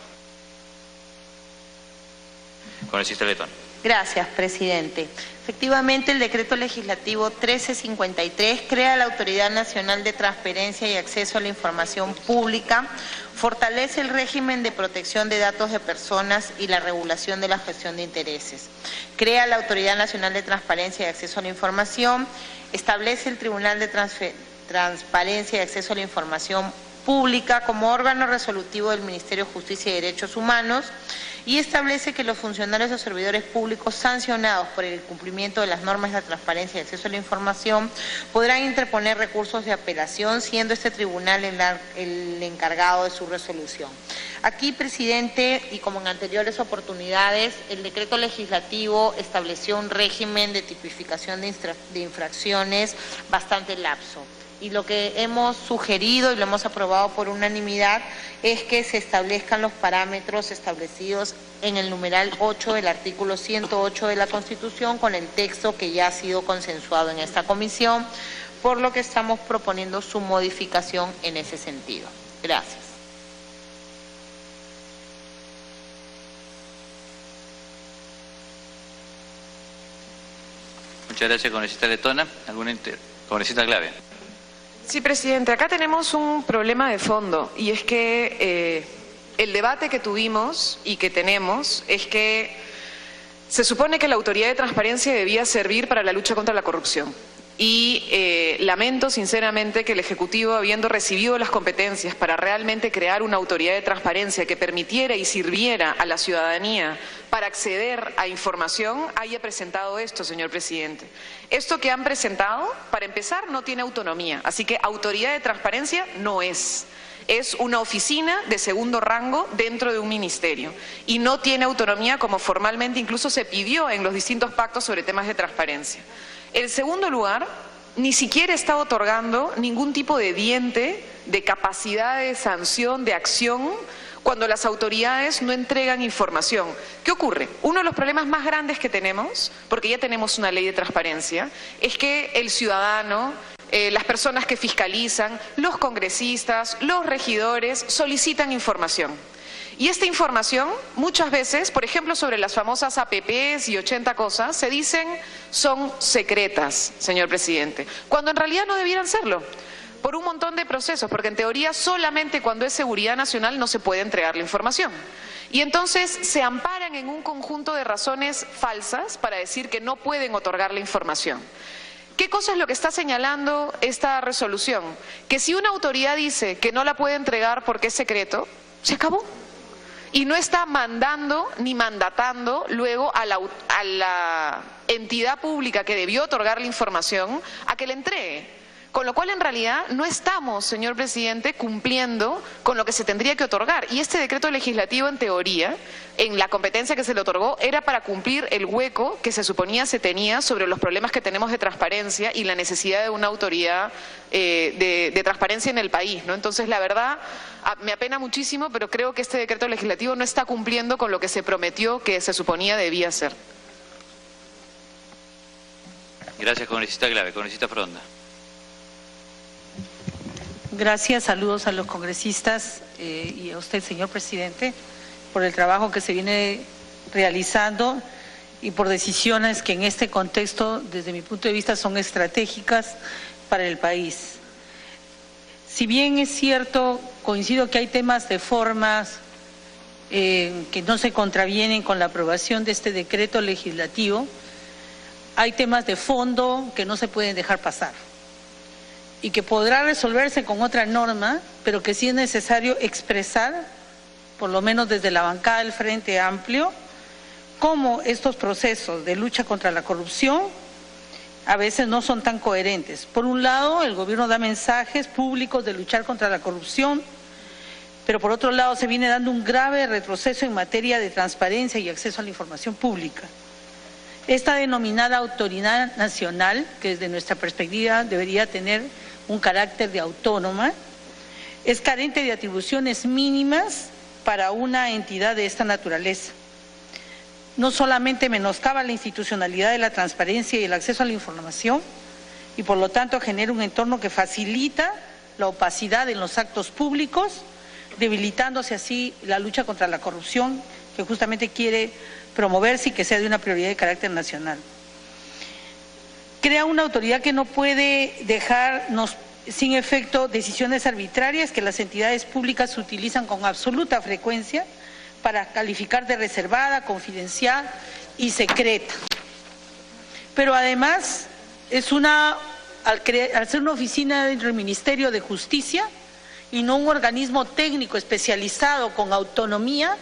[SPEAKER 2] Congresista Letona.
[SPEAKER 3] Gracias, presidente. Efectivamente, el decreto legislativo 1353 crea la Autoridad Nacional de Transparencia y Acceso a la Información Pública, fortalece el régimen de protección de datos de personas y la regulación de la gestión de intereses. Crea la Autoridad Nacional de Transparencia y Acceso a la Información, establece el Tribunal de Transparencia y Acceso a la Información Pública como órgano resolutivo del Ministerio de Justicia y Derechos Humanos, y establece que los funcionarios o servidores públicos sancionados por el cumplimiento de las normas de transparencia y acceso a la información podrán interponer recursos de apelación, siendo este tribunal el encargado de su resolución. Aquí, presidente, y como en anteriores oportunidades, el decreto legislativo estableció un régimen de tipificación de infracciones bastante lapso. Y lo que hemos sugerido y lo hemos aprobado por unanimidad es que se establezcan los parámetros establecidos en el numeral 8 del artículo 108 de la Constitución con el texto que ya ha sido consensuado en esta comisión, por lo que estamos proponiendo su modificación en ese sentido. Gracias.
[SPEAKER 2] Muchas gracias, congresista Letona. Congresista Clave.
[SPEAKER 5] Sí, presidente, acá tenemos un problema de fondo y es que el debate que tuvimos y que tenemos es que se supone que la Autoridad de Transparencia debía servir para la lucha contra la corrupción. Y lamento sinceramente que el Ejecutivo, habiendo recibido las competencias para realmente crear una autoridad de transparencia que permitiera y sirviera a la ciudadanía para acceder a información, haya presentado esto, señor presidente. Esto que han presentado, para empezar, no tiene autonomía, así que autoridad de transparencia no es. Es una oficina de segundo rango dentro de un ministerio y no tiene autonomía como formalmente incluso se pidió en los distintos pactos sobre temas de transparencia. En segundo lugar, ni siquiera está otorgando ningún tipo de diente de capacidad de sanción, de acción, cuando las autoridades no entregan información. ¿Qué ocurre? Uno de los problemas más grandes que tenemos, porque ya tenemos una ley de transparencia, es que el ciudadano, las personas que fiscalizan, los congresistas, los regidores, solicitan información. Y esta información, muchas veces, por ejemplo, sobre las famosas APPs y 80 cosas, se dicen son secretas, señor presidente, cuando en realidad no debieran serlo, por un montón de procesos, porque en teoría solamente cuando es seguridad nacional no se puede entregar la información. Y entonces se amparan en un conjunto de razones falsas para decir que no pueden otorgar la información. ¿Qué cosa es lo que está señalando esta resolución? Que si una autoridad dice que no la puede entregar porque es secreto, se acabó. Y no está mandando ni mandatando luego a la entidad pública que debió otorgar la información a que le entregue. Con lo cual, en realidad, no estamos, señor presidente, cumpliendo con lo que se tendría que otorgar. Y este decreto legislativo, en teoría, en la competencia que se le otorgó, era para cumplir el hueco que se suponía se tenía sobre los problemas que tenemos de transparencia y la necesidad de una autoridad de transparencia en el país, ¿no? Entonces, la verdad, me apena muchísimo, pero creo que este decreto legislativo no está cumpliendo con lo que se prometió que se suponía debía ser.
[SPEAKER 2] Gracias, congresista Clave. Congresista Fronda.
[SPEAKER 15] Gracias, saludos a los congresistas y a usted, señor presidente, por el trabajo que se viene realizando y por decisiones que en este contexto, desde mi punto de vista, son estratégicas para el país. Si bien es cierto, coincido que hay temas de formas que no se contravienen con la aprobación de este decreto legislativo, hay temas de fondo que no se pueden dejar pasar y que podrá resolverse con otra norma, pero que sí es necesario expresar, por lo menos desde la bancada del Frente Amplio, cómo estos procesos de lucha contra la corrupción a veces no son tan coherentes. Por un lado, el gobierno da mensajes públicos de luchar contra la corrupción, pero por otro lado se viene dando un grave retroceso en materia de transparencia y acceso a la información pública. Esta denominada autoridad nacional, que desde nuestra perspectiva debería tener un carácter de autónoma, es carente de atribuciones mínimas para una entidad de esta naturaleza. No solamente menoscaba la institucionalidad de la transparencia y el acceso a la información, y por lo tanto genera un entorno que facilita la opacidad en los actos públicos, debilitándose así la lucha contra la corrupción que justamente quiere promoverse y que sea de una prioridad de carácter nacional. Crea una autoridad que no puede dejarnos sin efecto decisiones arbitrarias que las entidades públicas utilizan con absoluta frecuencia para calificar de reservada, confidencial y secreta. Pero además es al ser una oficina dentro del Ministerio de Justicia y no un organismo técnico especializado con autonomía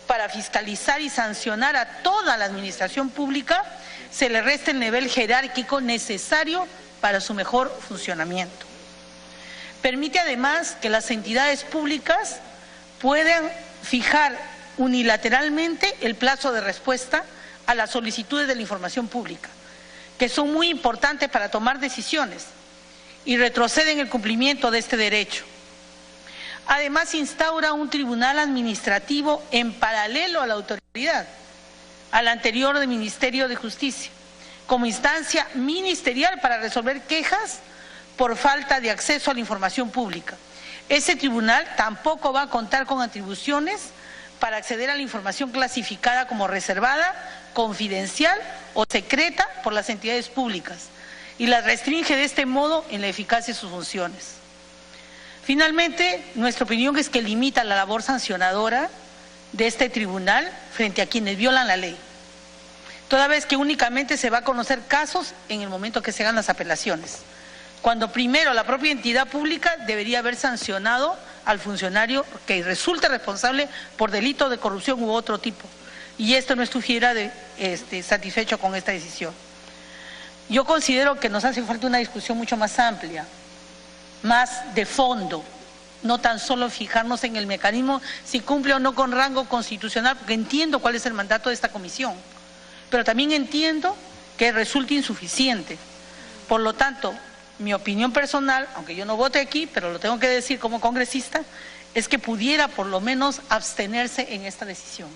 [SPEAKER 15] para fiscalizar y sancionar a toda la administración pública, se le resta el nivel jerárquico necesario para su mejor funcionamiento. Permite además que las entidades públicas puedan fijar unilateralmente el plazo de respuesta a las solicitudes de la información pública, que son muy importantes para tomar decisiones y retroceden el cumplimiento de este derecho. Además, instaura un tribunal administrativo en paralelo a la autoridad, al anterior del Ministerio de Justicia, como instancia ministerial para resolver quejas por falta de acceso a la información pública. Ese tribunal tampoco va a contar con atribuciones para acceder a la información clasificada como reservada, confidencial o secreta por las entidades públicas y las restringe de este modo en la eficacia de sus funciones. Finalmente, nuestra opinión es que limita la labor sancionadora de este tribunal frente a quienes violan la ley, toda vez que únicamente se va a conocer casos en el momento que se hagan las apelaciones, cuando primero la propia entidad pública debería haber sancionado al funcionario que resulte responsable por delito de corrupción u otro tipo, y esto no estuviera satisfecho con esta decisión. Yo considero que nos hace falta una discusión mucho más amplia, más de fondo, no tan solo fijarnos en el mecanismo si cumple o no con rango constitucional, porque entiendo cuál es el mandato de esta comisión, pero también entiendo que resulta insuficiente. Por lo tanto, mi opinión personal, aunque yo no vote aquí, pero lo tengo que decir como congresista, es que pudiera por lo menos abstenerse en esta decisión.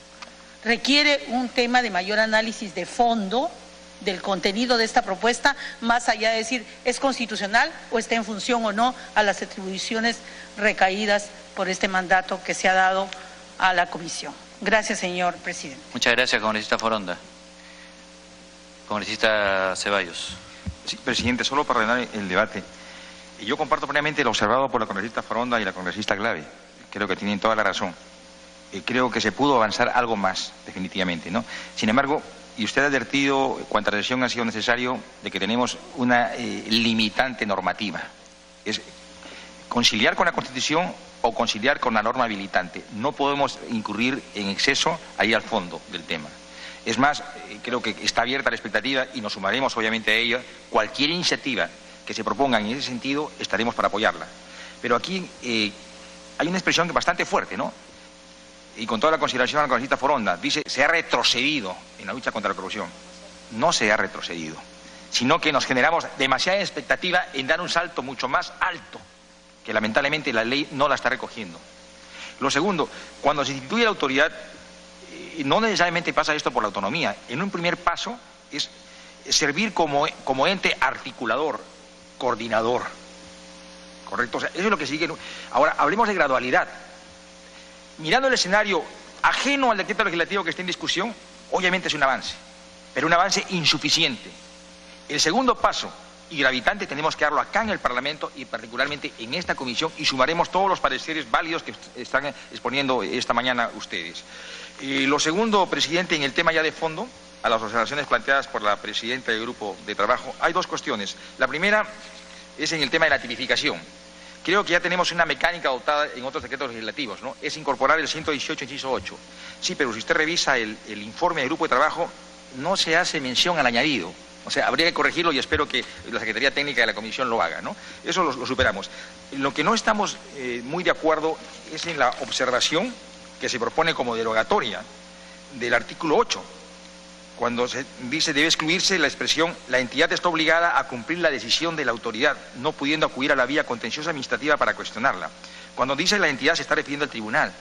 [SPEAKER 15] Requiere un tema de mayor análisis de fondo del contenido de esta propuesta, más allá de decir es constitucional o está en función o no a las atribuciones recaídas por este mandato que se ha dado a la comisión. Gracias, señor presidente.
[SPEAKER 2] Muchas gracias, congresista Foronda. Congresista Ceballos.
[SPEAKER 9] Sí, presidente, solo para ordenar el debate. Yo comparto plenamente lo observado por la congresista Foronda y la congresista Glave. Creo que tienen toda la razón. Creo que se pudo avanzar algo más, definitivamente, ¿no? Sin embargo, y usted ha advertido, cuanta reflexión ha sido necesario, de que tenemos una limitante normativa. Es conciliar con la Constitución o conciliar con la norma habilitante. No podemos incurrir en exceso ahí al fondo del tema. Es más, creo que está abierta la expectativa y nos sumaremos obviamente a ella. Cualquier iniciativa que se proponga en ese sentido, estaremos para apoyarla. Pero aquí hay una expresión que es bastante fuerte, ¿no? Y con toda la consideración a la congresista Foronda, dice, se ha retrocedido en la lucha contra la corrupción. No se ha retrocedido, sino que nos generamos demasiada expectativa en dar un salto mucho más alto, que lamentablemente la ley no la está recogiendo. Lo segundo, cuando se instituye la autoridad, no necesariamente pasa esto por la autonomía. En un primer paso es servir como ente articulador, coordinador. ¿Correcto? O sea, eso es lo que sigue. Ahora, hablemos de gradualidad. Mirando el escenario ajeno al decreto legislativo que está en discusión, obviamente es un avance, pero un avance insuficiente. El segundo paso y gravitante tenemos que darlo acá en el Parlamento y particularmente en esta comisión, y sumaremos todos los pareceres válidos que están exponiendo esta mañana ustedes. Lo segundo, presidente, en el tema ya de fondo, a las observaciones planteadas por la presidenta del grupo de trabajo, hay dos cuestiones. La primera es en el tema de la tipificación. Creo que ya tenemos una mecánica adoptada en otros decretos legislativos, ¿no? Es incorporar el 118, inciso 8. Sí, pero si usted revisa el informe del grupo de trabajo, no se hace mención al añadido. O sea, habría que corregirlo y espero que la Secretaría Técnica de la Comisión lo haga, ¿no? Eso lo superamos. Lo que no estamos muy de acuerdo es en la observación que se propone como derogatoria del artículo 8. cuando se dice debe excluirse la expresión la entidad está obligada a cumplir la decisión de la autoridad, no pudiendo acudir a la vía contenciosa administrativa para cuestionarla. Cuando dice la entidad se está refiriendo al tribunal.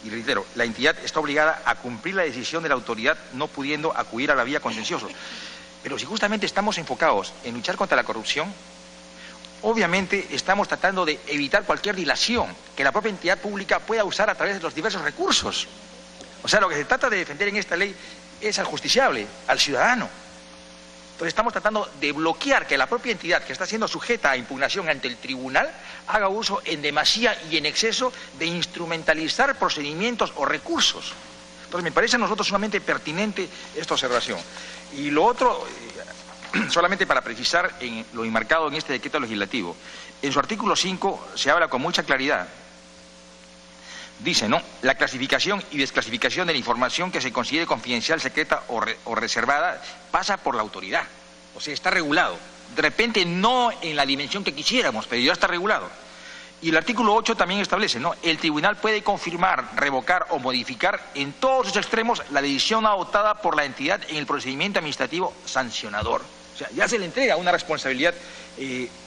[SPEAKER 9] Y reitero, la entidad está obligada a cumplir la decisión de la autoridad, no pudiendo acudir a la vía contenciosa. Pero si justamente estamos enfocados en luchar contra la corrupción, obviamente estamos tratando de evitar cualquier dilación que la propia entidad pública pueda usar a través de los diversos recursos. O sea, lo que se trata de defender en esta ley es al justiciable, al ciudadano. Entonces estamos tratando de bloquear que la propia entidad que está siendo sujeta a impugnación ante el tribunal haga uso en demasía y en exceso de instrumentalizar procedimientos o recursos. Entonces me parece a nosotros sumamente pertinente esta observación. Y lo otro, solamente para precisar en lo enmarcado en este decreto legislativo, en su artículo 5 se habla con mucha claridad. Dice, ¿no? La clasificación y desclasificación de la información que se considere confidencial, secreta o reservada pasa por la autoridad. O sea, está regulado. De repente no en la dimensión que quisiéramos, pero ya está regulado. Y el artículo 8 también establece, ¿no? El tribunal puede confirmar, revocar o modificar en todos sus extremos la decisión adoptada por la entidad en el procedimiento administrativo sancionador. O sea, ya se le entrega una responsabilidad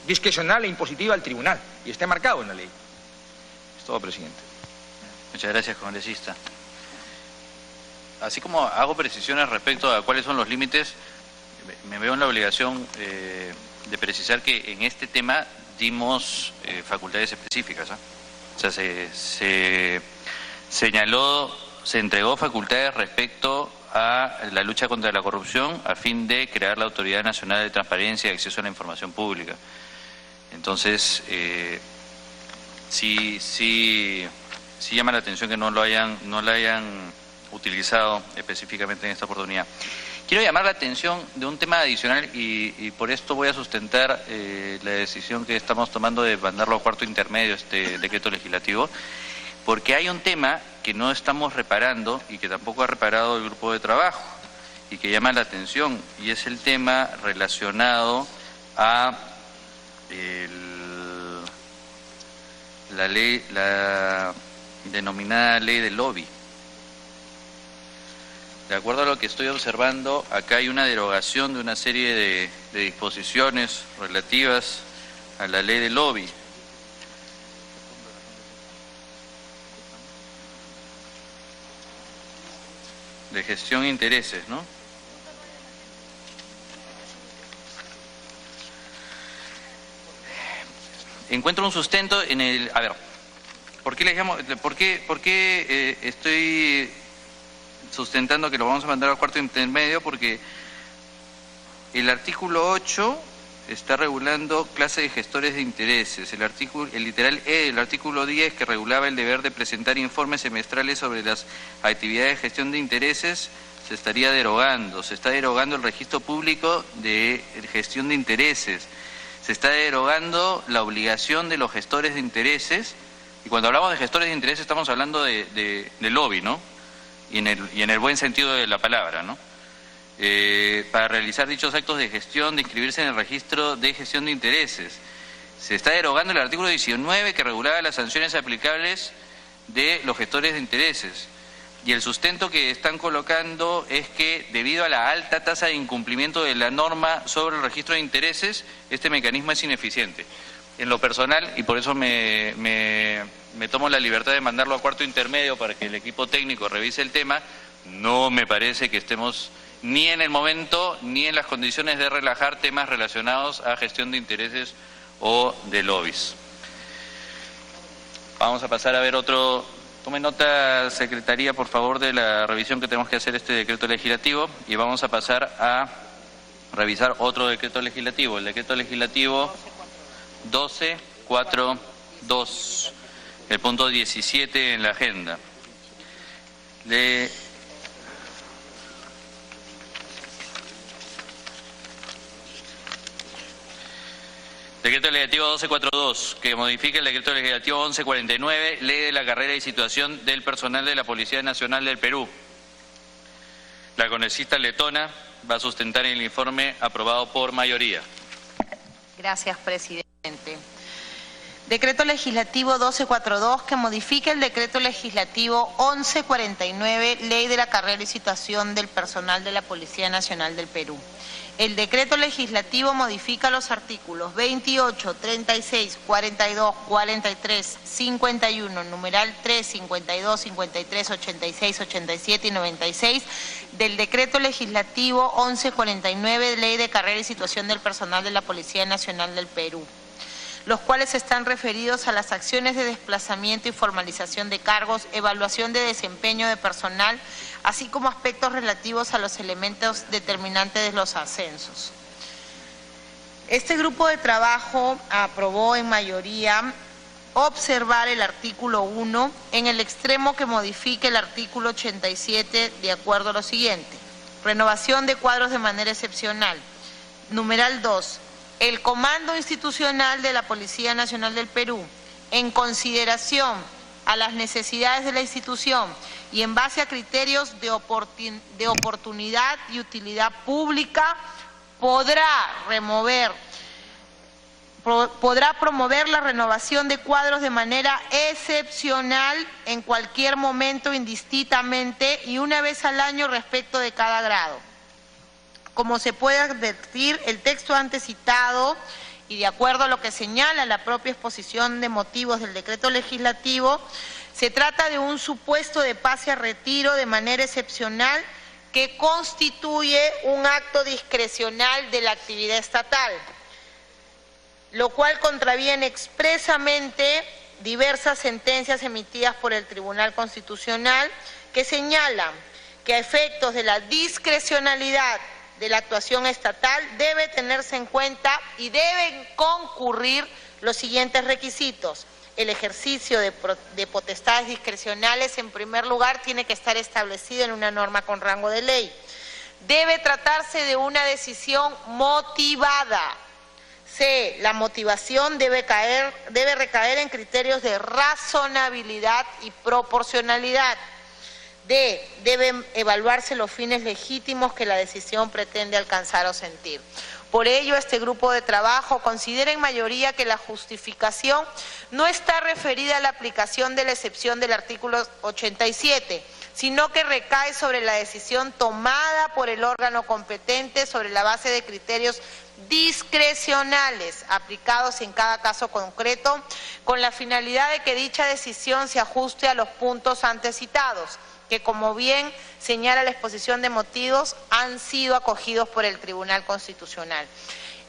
[SPEAKER 9] discrecional e impositiva al tribunal y está marcado en la ley. Es todo, presidente.
[SPEAKER 2] Muchas gracias, congresista. Así como hago precisiones respecto a cuáles son los límites, me veo en la obligación de precisar que en este tema dimos facultades específicas. O sea, se señaló, se entregó facultades respecto a la lucha contra la corrupción a fin de crear la Autoridad Nacional de Transparencia y Acceso a la Información Pública. Entonces, sí llama la atención que no la hayan utilizado específicamente en esta oportunidad. Quiero llamar la atención de un tema adicional y por esto voy a sustentar la decisión que estamos tomando de mandarlo a cuarto intermedio, este decreto legislativo, porque hay un tema que no estamos reparando y que tampoco ha reparado el grupo de trabajo y que llama la atención, y es el tema relacionado a la denominada ley del lobby. De acuerdo a lo que estoy observando, acá hay una derogación de una serie de disposiciones relativas a la ley del lobby. De gestión de intereses, ¿no? Encuentro un sustento en el... A ver, ¿por qué les llamo? ¿Por qué estoy sustentando que lo vamos a mandar al cuarto intermedio? Porque el artículo 8 está regulando clase de gestores de intereses. El literal E del artículo 10, que regulaba el deber de presentar informes semestrales sobre las actividades de gestión de intereses, se estaría derogando. Se está derogando el registro público de gestión de intereses. Se está derogando la obligación de los gestores de intereses. Y cuando hablamos de gestores de intereses estamos hablando de lobby, ¿no? Y en el buen sentido de la palabra, ¿no? Para realizar dichos actos de gestión, de inscribirse en el registro de gestión de intereses. Se está derogando el artículo 19 que regulaba las sanciones aplicables de los gestores de intereses. Y el sustento que están colocando es que debido a la alta tasa de incumplimiento de la norma sobre el registro de intereses, este mecanismo es ineficiente. En lo personal, y por eso me tomo la libertad de mandarlo a cuarto intermedio para que el equipo técnico revise el tema, no me parece que estemos ni en el momento ni en las condiciones de relajar temas relacionados a gestión de intereses o de lobbies. Vamos a pasar a ver otro. Tome nota, Secretaría, por favor, de la revisión que tenemos que hacer este decreto legislativo, y vamos a pasar a revisar otro decreto legislativo, el decreto legislativo 1242, el punto 17 en la agenda. Decreto legislativo 1242, que modifica el decreto legislativo 1149, ley de la carrera y situación del personal de la Policía Nacional del Perú. La congresista letona va a sustentar el informe aprobado por mayoría.
[SPEAKER 3] Gracias, presidente. Decreto Legislativo 1242 que modifica el Decreto Legislativo 1149, Ley de la Carrera y Situación del Personal de la Policía Nacional del Perú. El Decreto Legislativo modifica los artículos 28, 36, 42, 43, 51, numeral 3, 52, 53, 86, 87 y 96 del Decreto Legislativo 1149, Ley de Carrera y Situación del Personal de la Policía Nacional del Perú, los cuales están referidos a las acciones de desplazamiento y formalización de cargos, evaluación de desempeño de personal, así como aspectos relativos a los elementos determinantes de los ascensos. Este grupo de trabajo aprobó en mayoría observar el artículo 1 en el extremo que modifique el artículo 87 de acuerdo a lo siguiente. Renovación de cuadros de manera excepcional. Numeral 2. El Comando Institucional de la Policía Nacional del Perú, en consideración a las necesidades de la institución y en base a criterios de oportunidad y utilidad pública, podrá promover la renovación de cuadros de manera excepcional en cualquier momento indistintamente y una vez al año respecto de cada grado. Como se puede advertir, el texto antes citado y de acuerdo a lo que señala la propia exposición de motivos del decreto legislativo, se trata de un supuesto de pase a retiro de manera excepcional que constituye un acto discrecional de la actividad estatal, lo cual contraviene expresamente diversas sentencias emitidas por el Tribunal Constitucional que señalan que a efectos de la discrecionalidad de la actuación estatal debe tenerse en cuenta y deben concurrir los siguientes requisitos. El ejercicio de potestades discrecionales, en primer lugar, tiene que estar establecido en una norma con rango de ley. Debe tratarse de una decisión motivada. C. La motivación debe recaer en criterios de razonabilidad y proporcionalidad. D. Deben evaluarse los fines legítimos que la decisión pretende alcanzar o sentir. Por ello, este grupo de trabajo considera en mayoría que la justificación no está referida a la aplicación de la excepción del artículo 87, sino que recae sobre la decisión tomada por el órgano competente sobre la base de criterios discrecionales aplicados en cada caso concreto, con la finalidad de que dicha decisión se ajuste a los puntos antes citados, que como bien señala la exposición de motivos, han sido acogidos por el Tribunal Constitucional.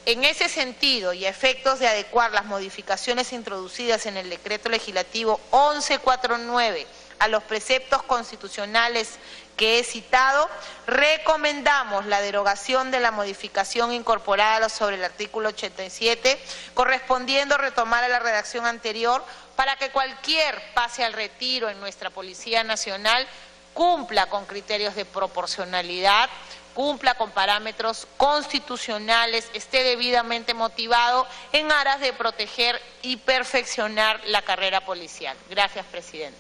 [SPEAKER 3] En ese sentido, y a efectos de adecuar las modificaciones introducidas en el Decreto Legislativo 1149 a los preceptos constitucionales que he citado, recomendamos la derogación de la modificación incorporada sobre el artículo 87, correspondiendo retomar a la redacción anterior para que cualquier pase al retiro en nuestra Policía Nacional cumpla con criterios de proporcionalidad, cumpla con parámetros constitucionales, esté debidamente motivado en aras de proteger y perfeccionar la carrera policial. Gracias, presidente.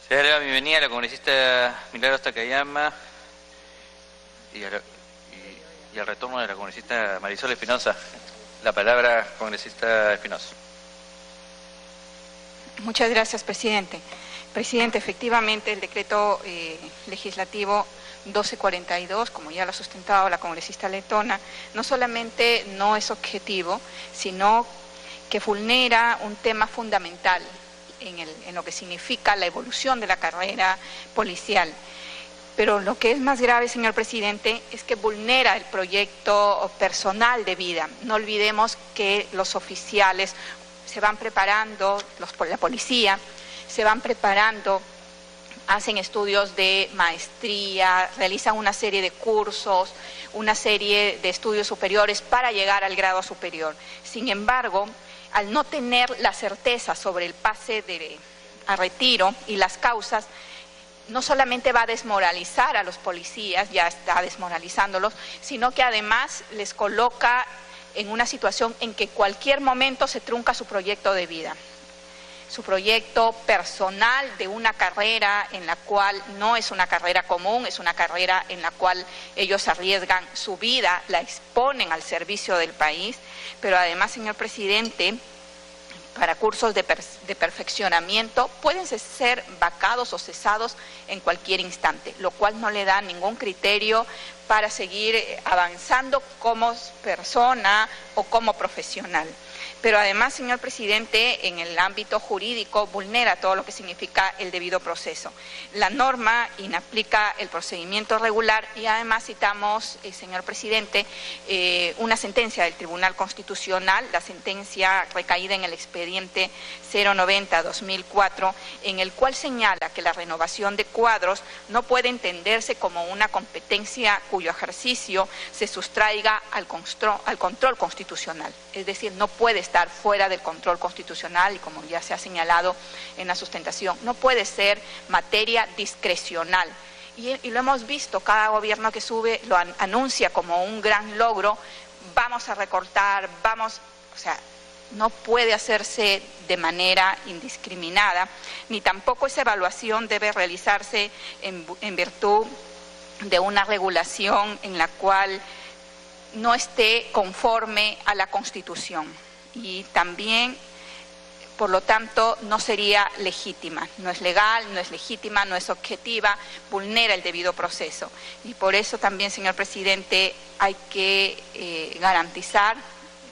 [SPEAKER 2] Se da la bienvenida a la congresista Milagros Takayama y al retorno de la congresista Marisol Espinosa. La palabra, congresista Espinosa.
[SPEAKER 16] Muchas gracias, presidente. Presidente, efectivamente el decreto legislativo 1242, como ya lo ha sustentado la congresista letona, no solamente no es objetivo, sino que vulnera un tema fundamental en lo que significa la evolución de la carrera policial. Pero lo que es más grave, señor presidente, es que vulnera el proyecto personal de vida. No olvidemos que los oficiales se van preparando, la policía, se van preparando, hacen estudios de maestría, realizan una serie de cursos, una serie de estudios superiores para llegar al grado superior. Sin embargo, al no tener la certeza sobre el pase a retiro y las causas, no solamente va a desmoralizar a los policías, ya está desmoralizándolos, sino que además les coloca en una situación en que cualquier momento se trunca su proyecto de vida, su proyecto personal de una carrera en la cual no es una carrera común, es una carrera en la cual ellos arriesgan su vida, la exponen al servicio del país, pero además, señor presidente, para cursos de perfeccionamiento pueden ser vacados o cesados en cualquier instante, lo cual no le da ningún criterio para seguir avanzando como persona o como profesional. Pero además, señor presidente, en el ámbito jurídico vulnera todo lo que significa el debido proceso. La norma inaplica el procedimiento regular y además citamos, señor presidente, una sentencia del Tribunal Constitucional, la sentencia recaída en el expediente 090-2004, en el cual señala que la renovación de cuadros no puede entenderse como una competencia cuyo ejercicio se sustraiga al control constitucional. Es decir, no puede estar fuera del control constitucional y, como ya se ha señalado en la sustentación, no puede ser materia discrecional. Y lo hemos visto, cada gobierno que sube lo anuncia como un gran logro, vamos a recortar, o sea, no puede hacerse de manera indiscriminada, ni tampoco esa evaluación debe realizarse en virtud de una regulación en la cual no esté conforme a la Constitución. Y también, por lo tanto, no sería legítima, no es legal, no es legítima, no es objetiva, vulnera el debido proceso. Y por eso también, señor presidente, hay que garantizar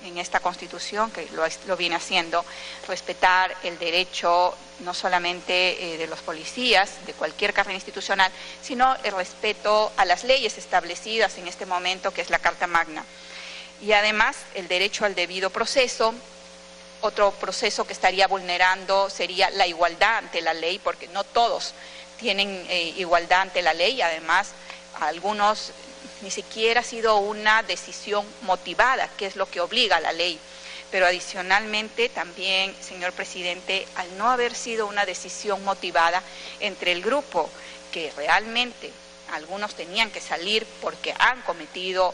[SPEAKER 16] en esta Constitución, que lo viene haciendo, respetar el derecho no solamente de los policías, de cualquier carrera institucional, sino el respeto a las leyes establecidas en este momento, que es la Carta Magna. Y además el derecho al debido proceso. Otro proceso que estaría vulnerando sería la igualdad ante la ley, porque no todos tienen igualdad ante la ley, además algunos ni siquiera ha sido una decisión motivada, que es lo que obliga a la ley. Pero adicionalmente también, señor presidente, al no haber sido una decisión motivada entre el grupo que realmente algunos tenían que salir porque han cometido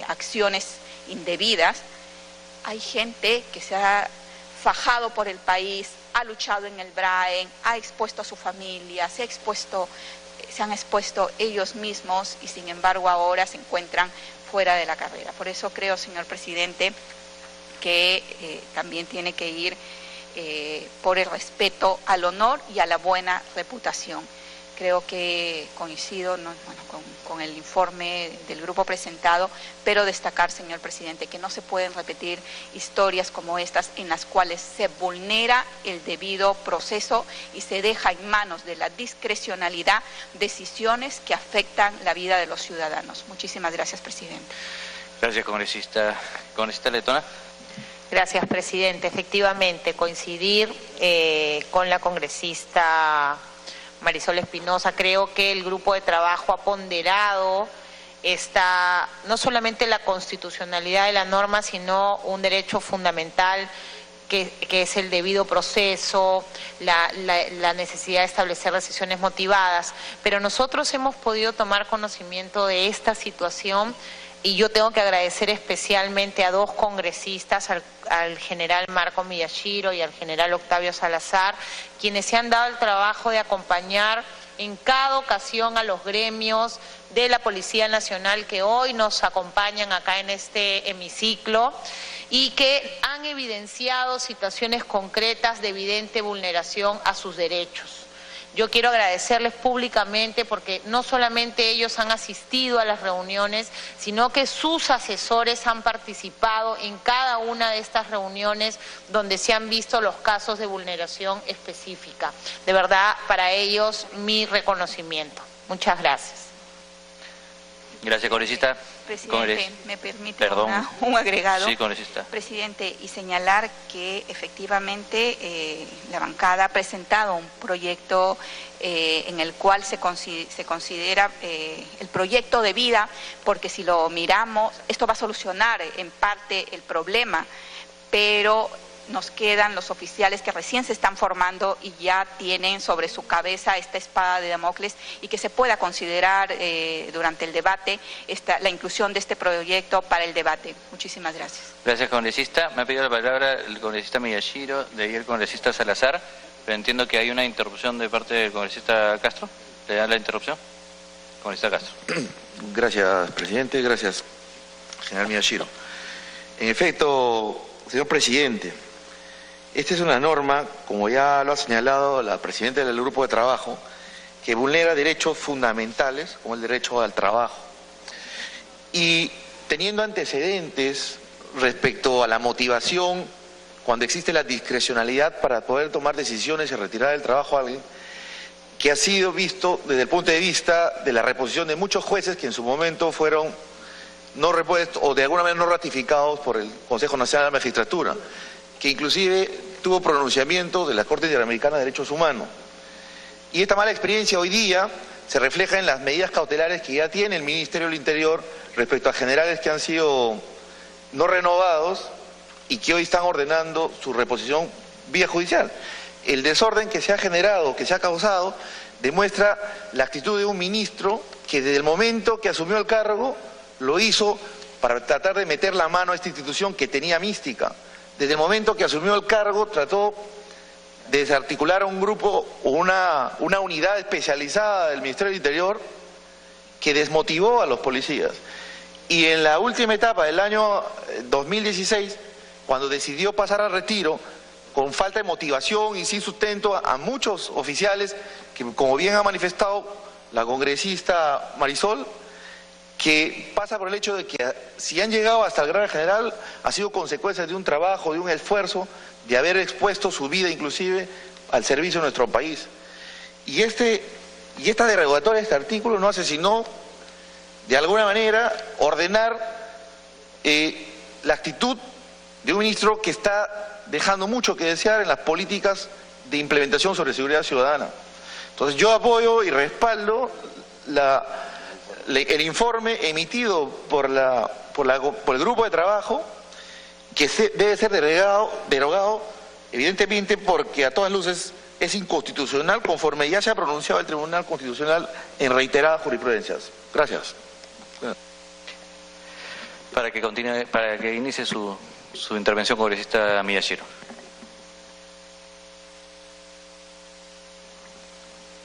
[SPEAKER 16] acciones indebidas, hay gente que se ha fajado por el país, ha luchado en el BRAEN, ha expuesto a su familia, se han expuesto ellos mismos y sin embargo ahora se encuentran fuera de la carrera. Por eso creo, señor presidente, que también tiene que ir por el respeto al honor y a la buena reputación. Creo que coincido con el informe del grupo presentado, pero destacar, señor presidente, que no se pueden repetir historias como estas en las cuales se vulnera el debido proceso y se deja en manos de la discrecionalidad decisiones que afectan la vida de los ciudadanos. Muchísimas gracias, presidente.
[SPEAKER 2] Gracias, congresista. Congresista Letona.
[SPEAKER 3] Gracias, presidente. Efectivamente, coincidir con la congresista Marisol Espinosa. Creo que el grupo de trabajo ha ponderado no solamente la constitucionalidad de la norma, sino un derecho fundamental que es el debido proceso, la necesidad de establecer decisiones motivadas. Pero nosotros hemos podido tomar conocimiento de esta situación y yo tengo que agradecer especialmente a dos congresistas, al general Marco Miyashiro y al general Octavio Salazar, quienes se han dado el trabajo de acompañar en cada ocasión a los gremios de la Policía Nacional que hoy nos acompañan acá en este hemiciclo y que han evidenciado situaciones concretas de evidente vulneración a sus derechos. Yo quiero agradecerles públicamente porque no solamente ellos han asistido a las reuniones, sino que sus asesores han participado en cada una de estas reuniones donde se han visto los casos de vulneración específica. De verdad, para ellos, mi reconocimiento. Muchas gracias.
[SPEAKER 2] Gracias, congresista.
[SPEAKER 16] Presidente, ¿me permite un agregado?
[SPEAKER 2] Sí, congresista.
[SPEAKER 16] Presidente, y señalar que efectivamente la bancada ha presentado un proyecto en el cual se considera el proyecto de vida, porque si lo miramos, esto va a solucionar en parte el problema, pero nos quedan los oficiales que recién se están formando y ya tienen sobre su cabeza esta espada de Damocles y que se pueda considerar durante el debate la inclusión de este proyecto para el debate. Muchísimas gracias.
[SPEAKER 2] Gracias, congresista. Me ha pedido la palabra el congresista Miyashiro, de ahí el congresista Salazar, pero entiendo que hay una interrupción de parte del congresista Castro. ¿Le da la interrupción? Congresista Castro.
[SPEAKER 17] Gracias, presidente. Gracias, general Miyashiro. En efecto, señor presidente, Esta es una norma, como ya lo ha señalado la presidenta del grupo de trabajo, que vulnera derechos fundamentales, como el derecho al trabajo. Y teniendo antecedentes respecto a la motivación, cuando existe la discrecionalidad para poder tomar decisiones y retirar del trabajo a alguien, que ha sido visto desde el punto de vista de la reposición de muchos jueces que en su momento fueron no repuestos o de alguna manera no ratificados por el Consejo Nacional de la Magistratura, que inclusive tuvo pronunciamiento de la Corte Interamericana de Derechos Humanos. Y esta mala experiencia hoy día se refleja en las medidas cautelares que ya tiene el Ministerio del Interior respecto a generales que han sido no renovados y que hoy están ordenando su reposición vía judicial. El desorden que se ha generado, que se ha causado, demuestra la actitud de un ministro que desde el momento que asumió el cargo lo hizo para tratar de meter la mano a esta institución que tenía mística. Desde el momento que asumió el cargo trató de desarticular a un grupo o una unidad especializada del Ministerio del Interior que desmotivó a los policías. Y en la última etapa del año 2016, cuando decidió pasar al retiro, con falta de motivación y sin sustento a muchos oficiales, que como bien ha manifestado la congresista Marisol, que pasa por el hecho de que si han llegado hasta el grado general ha sido consecuencia de un trabajo, de un esfuerzo, de haber expuesto su vida inclusive al servicio de nuestro país. Y esta derogatoria de este artículo no hace sino, de alguna manera, ordenar la actitud de un ministro que está dejando mucho que desear en las políticas de implementación sobre seguridad ciudadana. Entonces yo apoyo y respaldo el informe emitido por el grupo de trabajo, que debe ser derogado, evidentemente porque a todas luces es inconstitucional, conforme ya se ha pronunciado el Tribunal Constitucional en reiteradas jurisprudencias. Gracias.
[SPEAKER 2] Para que inicie su intervención, congresista Miyashiro.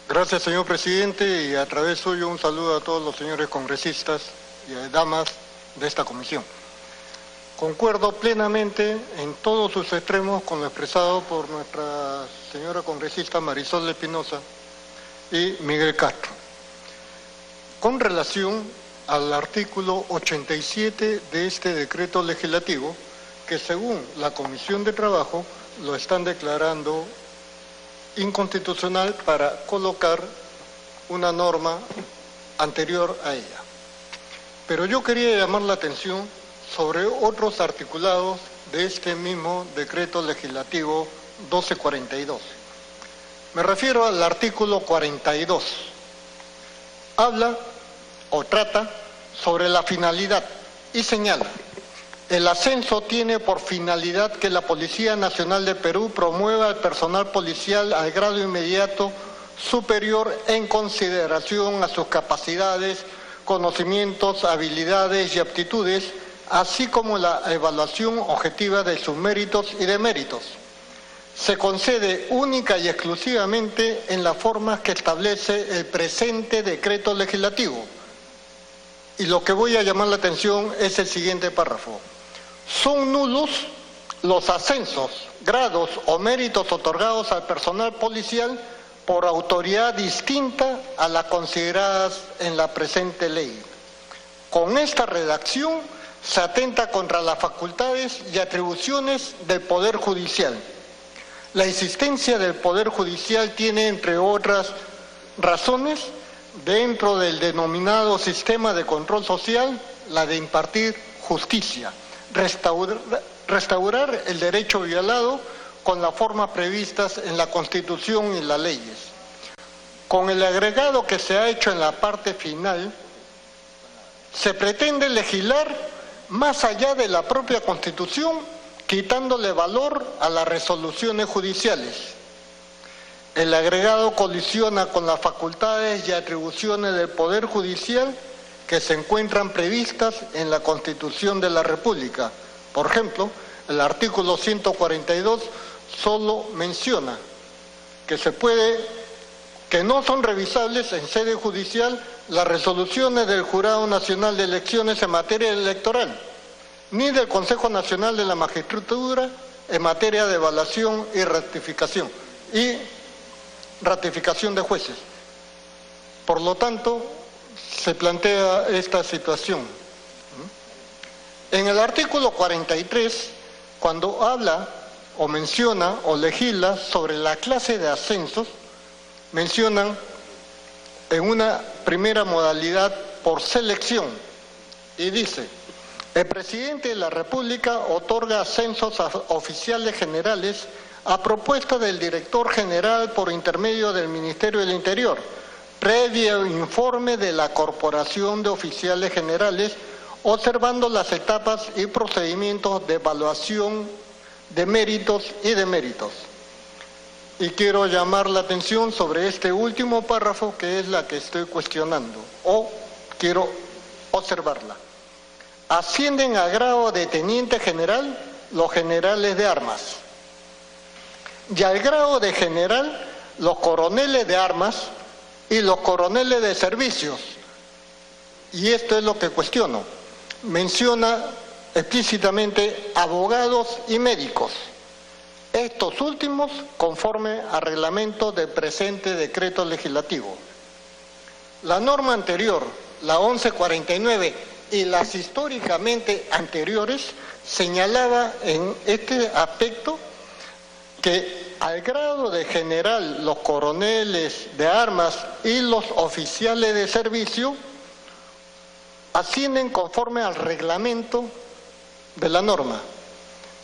[SPEAKER 18] Gracias, señor presidente, y a través suyo un saludo a todos los señores congresistas y damas de esta comisión. Concuerdo plenamente en todos sus extremos con lo expresado por nuestra señora congresista Marisol Espinosa y Miguel Castro. Con relación al artículo 87 de este decreto legislativo, que según la Comisión de Trabajo lo están declarando inconstitucional para colocar una norma anterior a ella. Pero yo quería llamar la atención sobre otros articulados de este mismo decreto legislativo 1242. Me refiero al artículo 42. Habla o trata sobre la finalidad y señala: el ascenso tiene por finalidad que la Policía Nacional de Perú promueva al personal policial al grado inmediato superior en consideración a sus capacidades, conocimientos, habilidades y aptitudes, así como la evaluación objetiva de sus méritos y deméritos. Se concede única y exclusivamente en las formas que establece el presente decreto legislativo. Y lo que voy a llamar la atención es el siguiente párrafo. Son nulos los ascensos, grados o méritos otorgados al personal policial por autoridad distinta a las consideradas en la presente ley. Con esta redacción se atenta contra las facultades y atribuciones del Poder Judicial. La existencia del Poder Judicial tiene, entre otras razones, dentro del denominado sistema de control social, la de impartir justicia, restaurar el derecho violado con las formas previstas en la Constitución y las leyes. Con el agregado que se ha hecho en la parte final, se pretende legislar más allá de la propia Constitución, quitándole valor a las resoluciones judiciales. El agregado colisiona con las facultades y atribuciones del Poder Judicial que se encuentran previstas en la Constitución de la República. Por ejemplo, el artículo 142 solo menciona que no son revisables en sede judicial las resoluciones del Jurado Nacional de Elecciones en materia electoral, ni del Consejo Nacional de la Magistratura, en materia de evaluación y ratificación de jueces. Por lo tanto, se plantea esta situación. En el artículo 43, cuando habla o menciona o legisla sobre la clase de ascensos, mencionan en una primera modalidad por selección y dice: el presidente de la República otorga ascensos a oficiales generales a propuesta del director general por intermedio del Ministerio del Interior, previo informe de la Corporación de Oficiales Generales, observando las etapas y procedimientos de evaluación de méritos y deméritos. Y quiero llamar la atención sobre este último párrafo, que es la que estoy cuestionando, o quiero observarla. Ascienden a grado de teniente general los generales de armas, y al grado de general los coroneles de armas y los coroneles de servicios. Y esto es lo que cuestiono. Menciona explícitamente abogados y médicos. Estos últimos conforme al reglamento del presente decreto legislativo. La norma anterior, la 1149, y las históricamente anteriores, señalaba en este aspecto que al grado de general los coroneles de armas y los oficiales de servicio ascienden conforme al reglamento de la norma.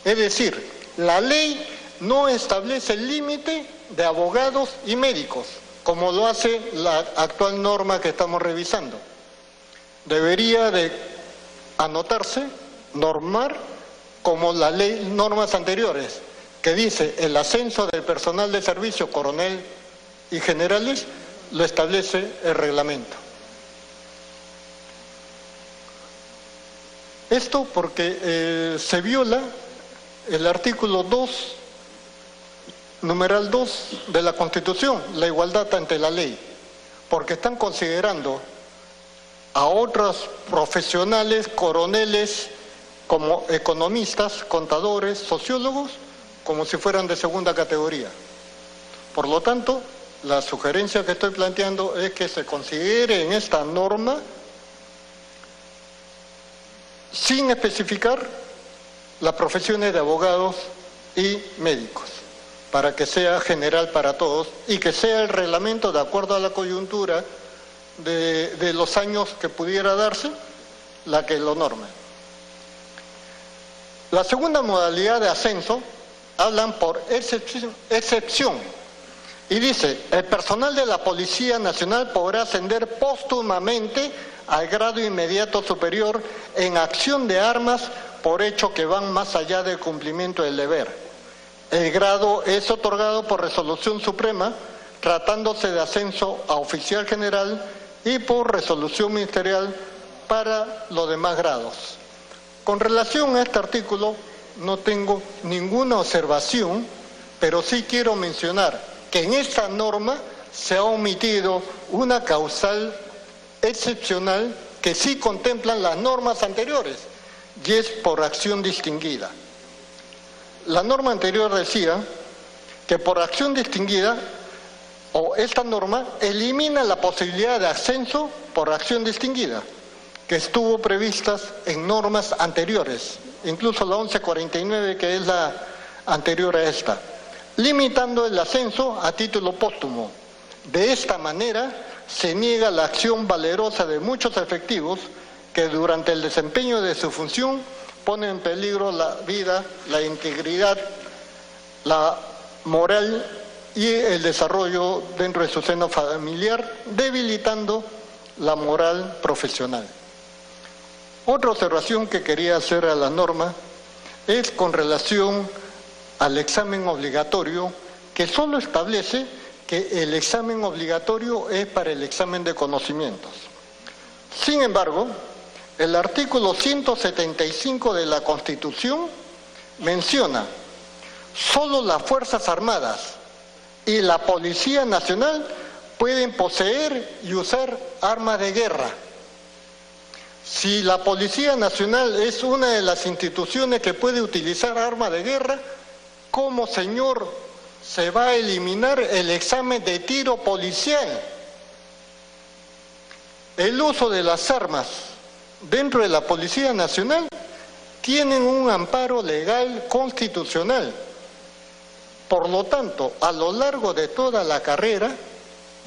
[SPEAKER 18] Es decir, la ley no establece el límite de abogados y médicos, como lo hace la actual norma que estamos revisando. Debería de anotarse, normar, como la ley, normas anteriores, que dice el ascenso del personal de servicio, coronel y generales, lo establece el reglamento. Esto porque se viola el artículo 2, numeral 2 de la Constitución, la igualdad ante la ley, porque están considerando a otros profesionales, coroneles, como economistas, contadores, sociólogos, como si fueran de segunda categoría. Por lo tanto, la sugerencia que estoy planteando es que se considere en esta norma, sin especificar, las profesiones de abogados y médicos, para que sea general para todos y que sea el reglamento de acuerdo a la coyuntura de los años que pudiera darse, la que lo norme. La segunda modalidad de ascenso, hablan por excepción, y dice: el personal de la Policía Nacional podrá ascender póstumamente al grado inmediato superior en acción de armas por hechos que van más allá del cumplimiento del deber. El grado es otorgado por resolución suprema, tratándose de ascenso a oficial general, y por resolución ministerial para los demás grados. Con relación a este artículo no tengo ninguna observación, pero sí quiero mencionar que en esta norma se ha omitido una causal excepcional que sí contemplan las normas anteriores, y es por acción distinguida. La norma anterior decía que por acción distinguida, o esta norma elimina la posibilidad de ascenso por acción distinguida, que estuvo prevista en normas anteriores, incluso la 1149, que es la anterior a esta, limitando el ascenso a título póstumo. De esta manera se niega la acción valerosa de muchos efectivos que durante el desempeño de su función ponen en peligro la vida, la integridad, la moral y el desarrollo dentro de su seno familiar, debilitando la moral profesional. Otra observación que quería hacer a la norma es con relación al examen obligatorio, que solo establece que el examen obligatorio es para el examen de conocimientos. Sin embargo, el artículo 175 de la Constitución menciona: solo las Fuerzas Armadas y la Policía Nacional pueden poseer y usar armas de guerra. Si la Policía Nacional es una de las instituciones que puede utilizar armas de guerra, ¿cómo, señor, se va a eliminar el examen de tiro policial? El uso de las armas dentro de la Policía Nacional tienen un amparo legal constitucional. Por lo tanto, a lo largo de toda la carrera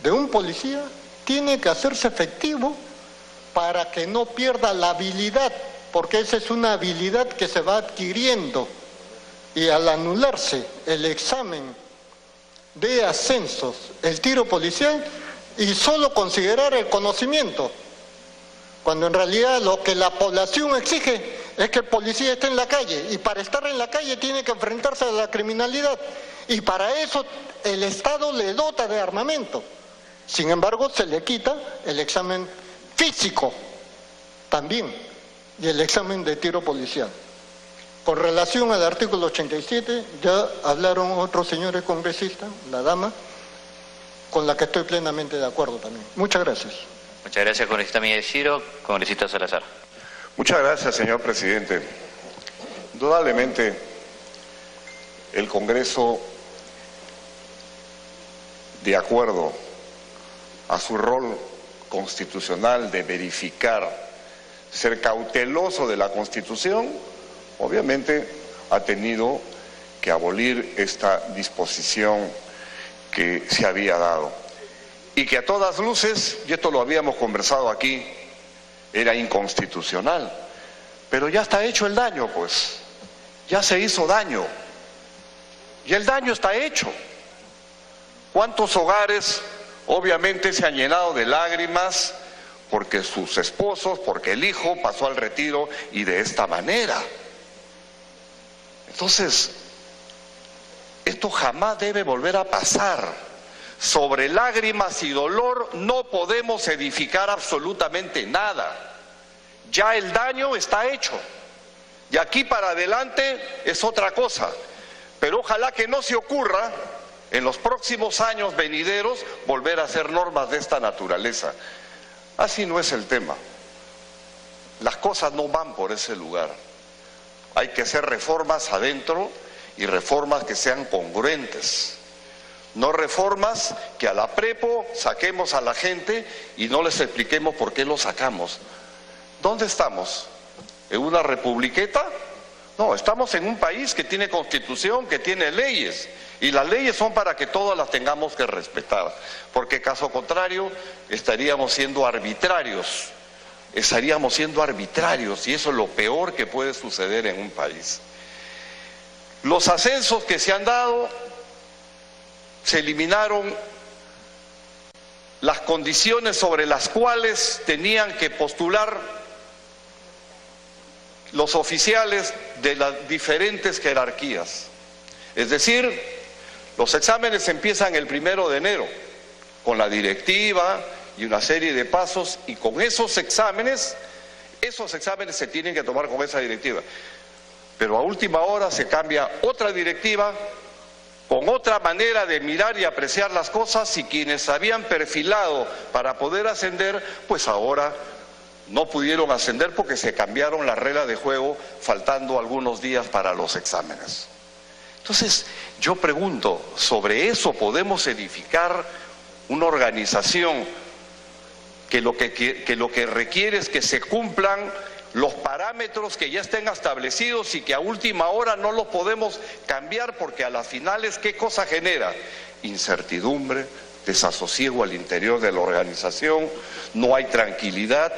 [SPEAKER 18] de un policía, tiene que hacerse efectivo para que no pierda la habilidad, porque esa es una habilidad que se va adquiriendo. Y al anularse el examen de ascensos, el tiro policial, y solo considerar el conocimiento, cuando en realidad lo que la población exige es que el policía esté en la calle, y para estar en la calle tiene que enfrentarse a la criminalidad, y para eso el Estado le dota de armamento. Sin embargo, se le quita el examen físico también y el examen de tiro policial. Con relación al artículo 87, ya hablaron otros señores congresistas, la dama, con la que estoy plenamente de acuerdo también. Muchas gracias.
[SPEAKER 2] Muchas gracias, congresista Miyashiro. Congresista Salazar.
[SPEAKER 19] Muchas gracias, señor presidente. Indudablemente, el Congreso, de acuerdo a su rol constitucional de verificar, ser cauteloso de la Constitución, obviamente ha tenido que abolir esta disposición que se había dado. Y que a todas luces, y esto lo habíamos conversado aquí, era inconstitucional. Pero ya está hecho el daño, pues. Ya se hizo daño. Y el daño está hecho. ¿Cuántos hogares obviamente se han llenado de lágrimas porque sus esposos, porque el hijo pasó al retiro y de esta manera? Entonces, esto jamás debe volver a pasar. Sobre lágrimas y dolor no podemos edificar absolutamente nada. Ya el daño está hecho. Y aquí para adelante es otra cosa. Pero ojalá que no se ocurra en los próximos años venideros volver a hacer normas de esta naturaleza. Así no es el tema. Las cosas no van por ese lugar. Hay que hacer reformas adentro y reformas que sean congruentes. No reformas que a la prepo saquemos a la gente y no les expliquemos por qué lo sacamos. ¿Dónde estamos? ¿En una republiqueta? No, estamos en un país que tiene constitución, que tiene leyes. Y las leyes son para que todas las tengamos que respetar. Porque caso contrario, estaríamos siendo arbitrarios. Estaríamos siendo arbitrarios y eso es lo peor que puede suceder en un país. Los ascensos que se han dado, se eliminaron las condiciones sobre las cuales tenían que postular los oficiales de las diferentes jerarquías. Es decir, los exámenes empiezan el 1 de enero, con la directiva y una serie de pasos, y con esos exámenes se tienen que tomar con esa directiva. Pero a última hora se cambia otra directiva, con otra manera de mirar y apreciar las cosas, y quienes habían perfilado para poder ascender, pues ahora no pudieron ascender porque se cambiaron las reglas de juego faltando algunos días para los exámenes. Entonces, yo pregunto, ¿sobre eso podemos edificar una organización que lo que requiere es que se cumplan los parámetros que ya estén establecidos y que a última hora no los podemos cambiar porque a las finales ¿qué cosa genera? Incertidumbre, desasosiego al interior de la organización, no hay tranquilidad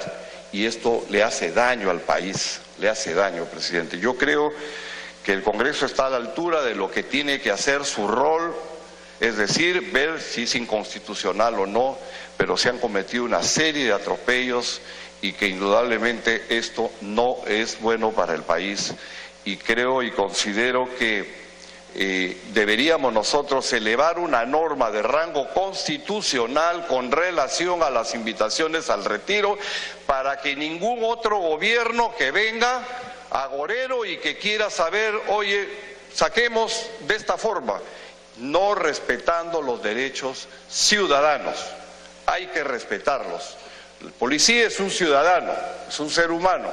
[SPEAKER 19] y esto le hace daño al país, le hace daño, presidente. Yo creo que el Congreso está a la altura de lo que tiene que hacer su rol, es decir, ver si es inconstitucional o no, pero se han cometido una serie de atropellos y que indudablemente esto no es bueno para el país. Y creo y considero que deberíamos nosotros elevar una norma de rango constitucional con relación a las invitaciones al retiro para que ningún otro gobierno que venga agorero y que quiera saber, oye, saquemos de esta forma, no respetando los derechos ciudadanos. Hay que respetarlos. El policía es un ciudadano, es un ser humano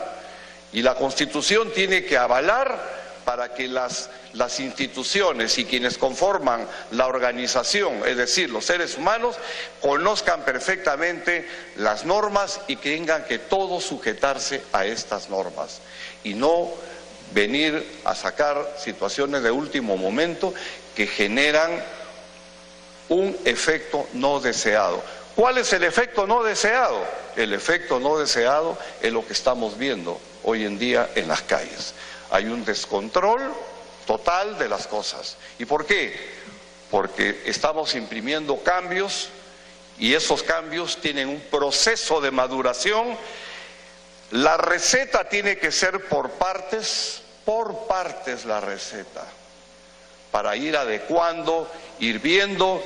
[SPEAKER 19] y la Constitución tiene que avalar para para que las instituciones y quienes conforman la organización, es decir, los seres humanos, conozcan perfectamente las normas y que tengan que todos sujetarse a estas normas y no venir a sacar situaciones de último momento que generan un efecto no deseado. ¿Cuál es el efecto no deseado? El efecto no deseado es lo que estamos viendo hoy en día en las calles. Hay un descontrol total de las cosas. ¿Y por qué? Porque estamos imprimiendo cambios y esos cambios tienen un proceso de maduración. La receta tiene que ser por partes la receta, para ir adecuando, ir viendo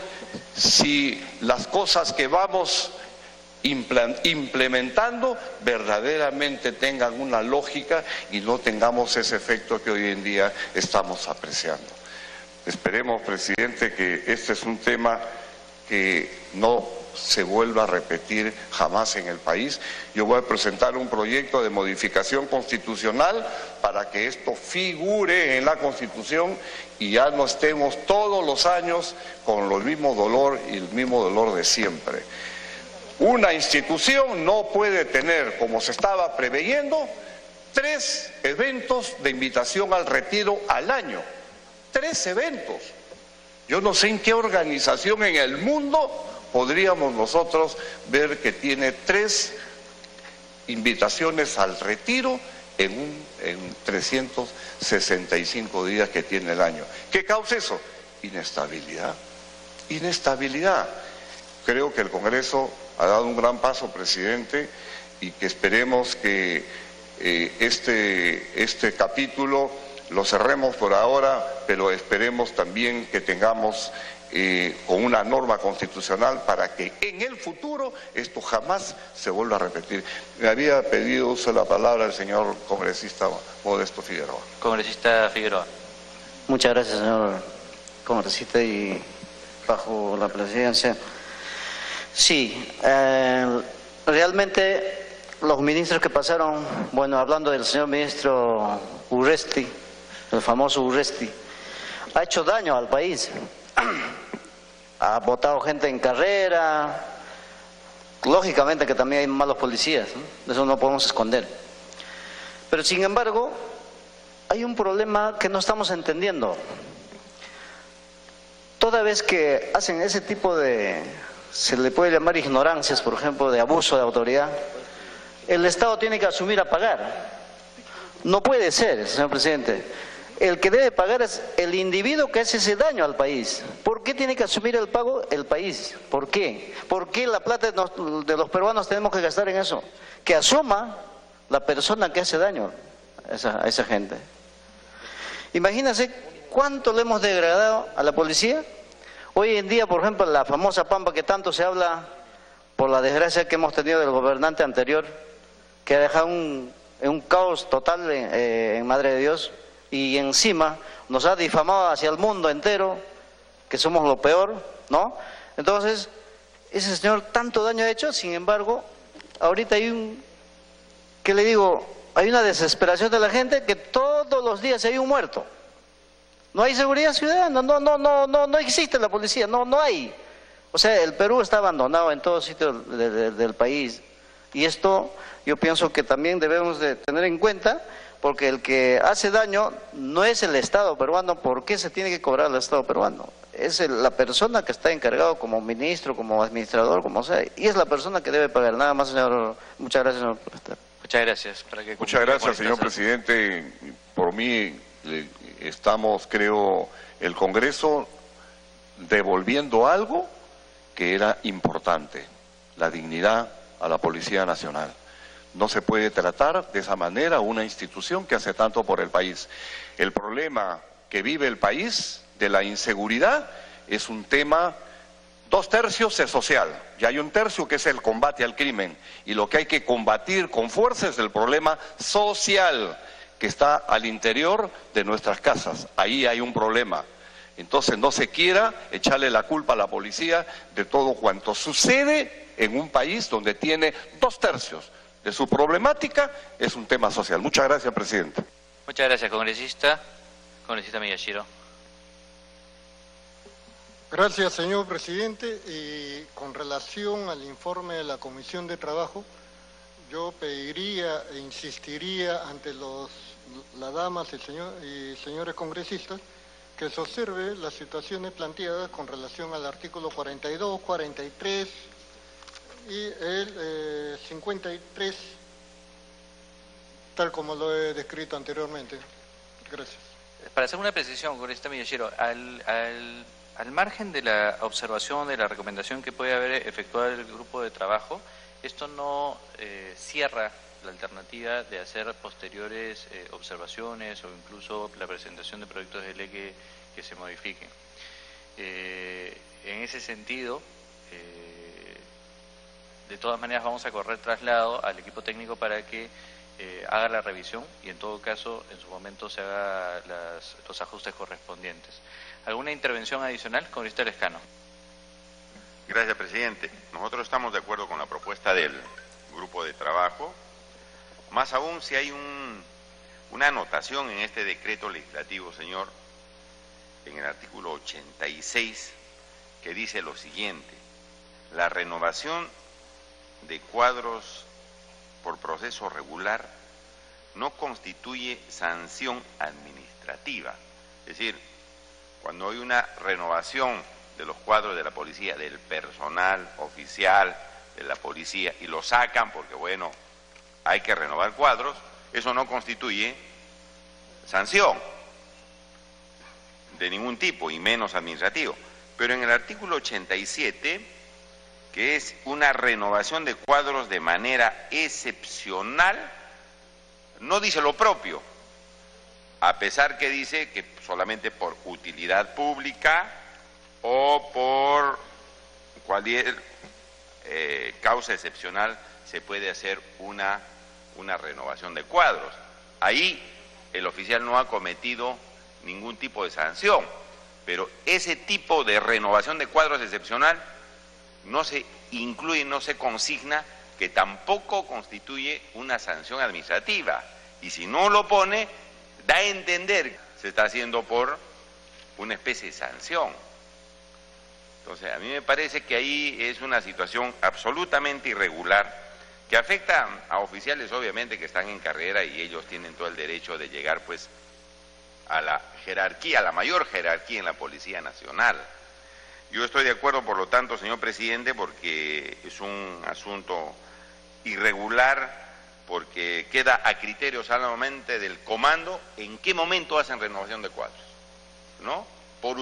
[SPEAKER 19] si las cosas que vamos implementando verdaderamente tengan una lógica y no tengamos ese efecto que hoy en día estamos apreciando. Esperemos, presidente, que este es un tema que no se vuelva a repetir jamás en el país. Yo voy a presentar un proyecto de modificación constitucional para que esto figure en la Constitución y ya no estemos todos los años con el mismo dolor y el mismo dolor de siempre. Una institución no puede tener, como se estaba preveyendo, 3 eventos de invitación al retiro al año. 3 eventos. Yo no sé en qué organización en el mundo podríamos nosotros ver que tiene 3 invitaciones al retiro en 365 días que tiene el año. ¿Qué causa eso? Inestabilidad. Inestabilidad. Creo que el Congreso ha dado un gran paso, presidente, y que esperemos que este capítulo lo cerremos por ahora, pero esperemos también que tengamos con una norma constitucional para que en el futuro esto jamás se vuelva a repetir. Me había pedido uso de la palabra el señor congresista Modesto Figueroa.
[SPEAKER 20] Congresista Figueroa.
[SPEAKER 12] Muchas gracias, señor congresista, y bajo la presidencia. Sí, realmente los ministros que pasaron, bueno, hablando del señor ministro Urresti, el famoso Urresti, ha hecho daño al país. Ha votado gente en carrera, lógicamente que también hay malos policías, ¿no? Eso no podemos esconder. Pero sin embargo, hay un problema que no estamos entendiendo. Toda vez que hacen ese tipo de, se le puede llamar ignorancias, por ejemplo, de abuso de autoridad, el Estado tiene que asumir a pagar. No puede ser, señor presidente. El que debe pagar es el individuo que hace ese daño al país. ¿Por qué tiene que asumir el pago el país? ¿Por qué? ¿Por qué la plata de los peruanos tenemos que gastar en eso? Que asuma la persona que hace daño a esa gente. Imagínense cuánto le hemos degradado a la policía. Hoy en día, por ejemplo, la famosa Pampa que tanto se habla por la desgracia que hemos tenido del gobernante anterior, que ha dejado un caos total en Madre de Dios, y encima nos ha difamado hacia el mundo entero, que somos lo peor, ¿no? Entonces, ese señor tanto daño ha hecho, sin embargo, ahorita hay ¿qué le digo? Hay una desesperación de la gente que todos los días hay un muerto. No hay seguridad ciudadana, no existe la policía, no hay. O sea, el Perú está abandonado en todos sitios del país. Y esto yo pienso que también debemos de tener en cuenta, porque el que hace daño no es el Estado peruano. ¿Por qué se tiene que cobrar al Estado peruano? Es la persona que está encargado como ministro, como administrador, como sea, y es la persona que debe pagar. Nada más, señor. Muchas gracias, señor.
[SPEAKER 20] Muchas gracias.
[SPEAKER 19] Muchas gracias, señor presidente. Por mí estamos, creo, el Congreso devolviendo algo que era importante, la dignidad a la Policía Nacional. No se puede tratar de esa manera una institución que hace tanto por el país. El problema que vive el país de la inseguridad es un tema, 2/3 es social, y hay 1/3 que es el combate al crimen, y lo que hay que combatir con fuerza es el problema social que está al interior de nuestras casas. Ahí hay un problema. Entonces no se quiera echarle la culpa a la policía de todo cuanto sucede en un país donde tiene 2/3 de su problemática es un tema social. Muchas gracias, presidente.
[SPEAKER 20] Muchas gracias, congresista. Congresista Miyashiro.
[SPEAKER 18] Gracias, señor presidente. Y con relación al informe de la Comisión de Trabajo, yo pediría e insistiría ante las damas y señores congresistas que se observe las situaciones planteadas con relación al artículo 42, 43 y el 53, tal como lo he descrito anteriormente. Gracias.
[SPEAKER 2] Para hacer una precisión, congresista Miyashiro, al margen de la observación, de la recomendación que puede haber efectuado el grupo de trabajo, esto no cierra la alternativa de hacer posteriores observaciones o incluso la presentación de proyectos de ley que se modifiquen. En ese sentido, de todas maneras vamos a correr traslado al equipo técnico para que haga la revisión y en todo caso en su momento se haga los ajustes correspondientes. ¿Alguna intervención adicional, congresista Lescano?
[SPEAKER 4] Gracias, presidente. Nosotros estamos de acuerdo con la propuesta del grupo de trabajo, más aún si hay una anotación en este decreto legislativo, señor, en el artículo 86, que dice lo siguiente: la renovación de cuadros por proceso regular no constituye sanción administrativa. Es decir, cuando hay una renovación de los cuadros de la policía, del personal oficial de la policía, y lo sacan porque, bueno, hay que renovar cuadros, eso no constituye sanción de ningún tipo, y menos administrativo. Pero en el artículo 87, que es una renovación de cuadros de manera excepcional, no dice lo propio, a pesar que dice que solamente por utilidad pública o por cualquier causa excepcional se puede hacer una renovación de cuadros. Ahí el oficial no ha cometido ningún tipo de sanción, pero ese tipo de renovación de cuadros excepcional no se incluye, no se consigna, que tampoco constituye una sanción administrativa, y si no lo pone, da a entender que se está haciendo por una especie de sanción. Entonces, a mí me parece que ahí es una situación absolutamente irregular, que afecta a oficiales, obviamente, que están en carrera y ellos tienen todo el derecho de llegar, pues, a la jerarquía, a la mayor jerarquía en la Policía Nacional. Yo estoy de acuerdo, por lo tanto, señor presidente, porque es un asunto irregular, porque queda a criterio solamente del comando en qué momento hacen renovación de cuadros, ¿no? Por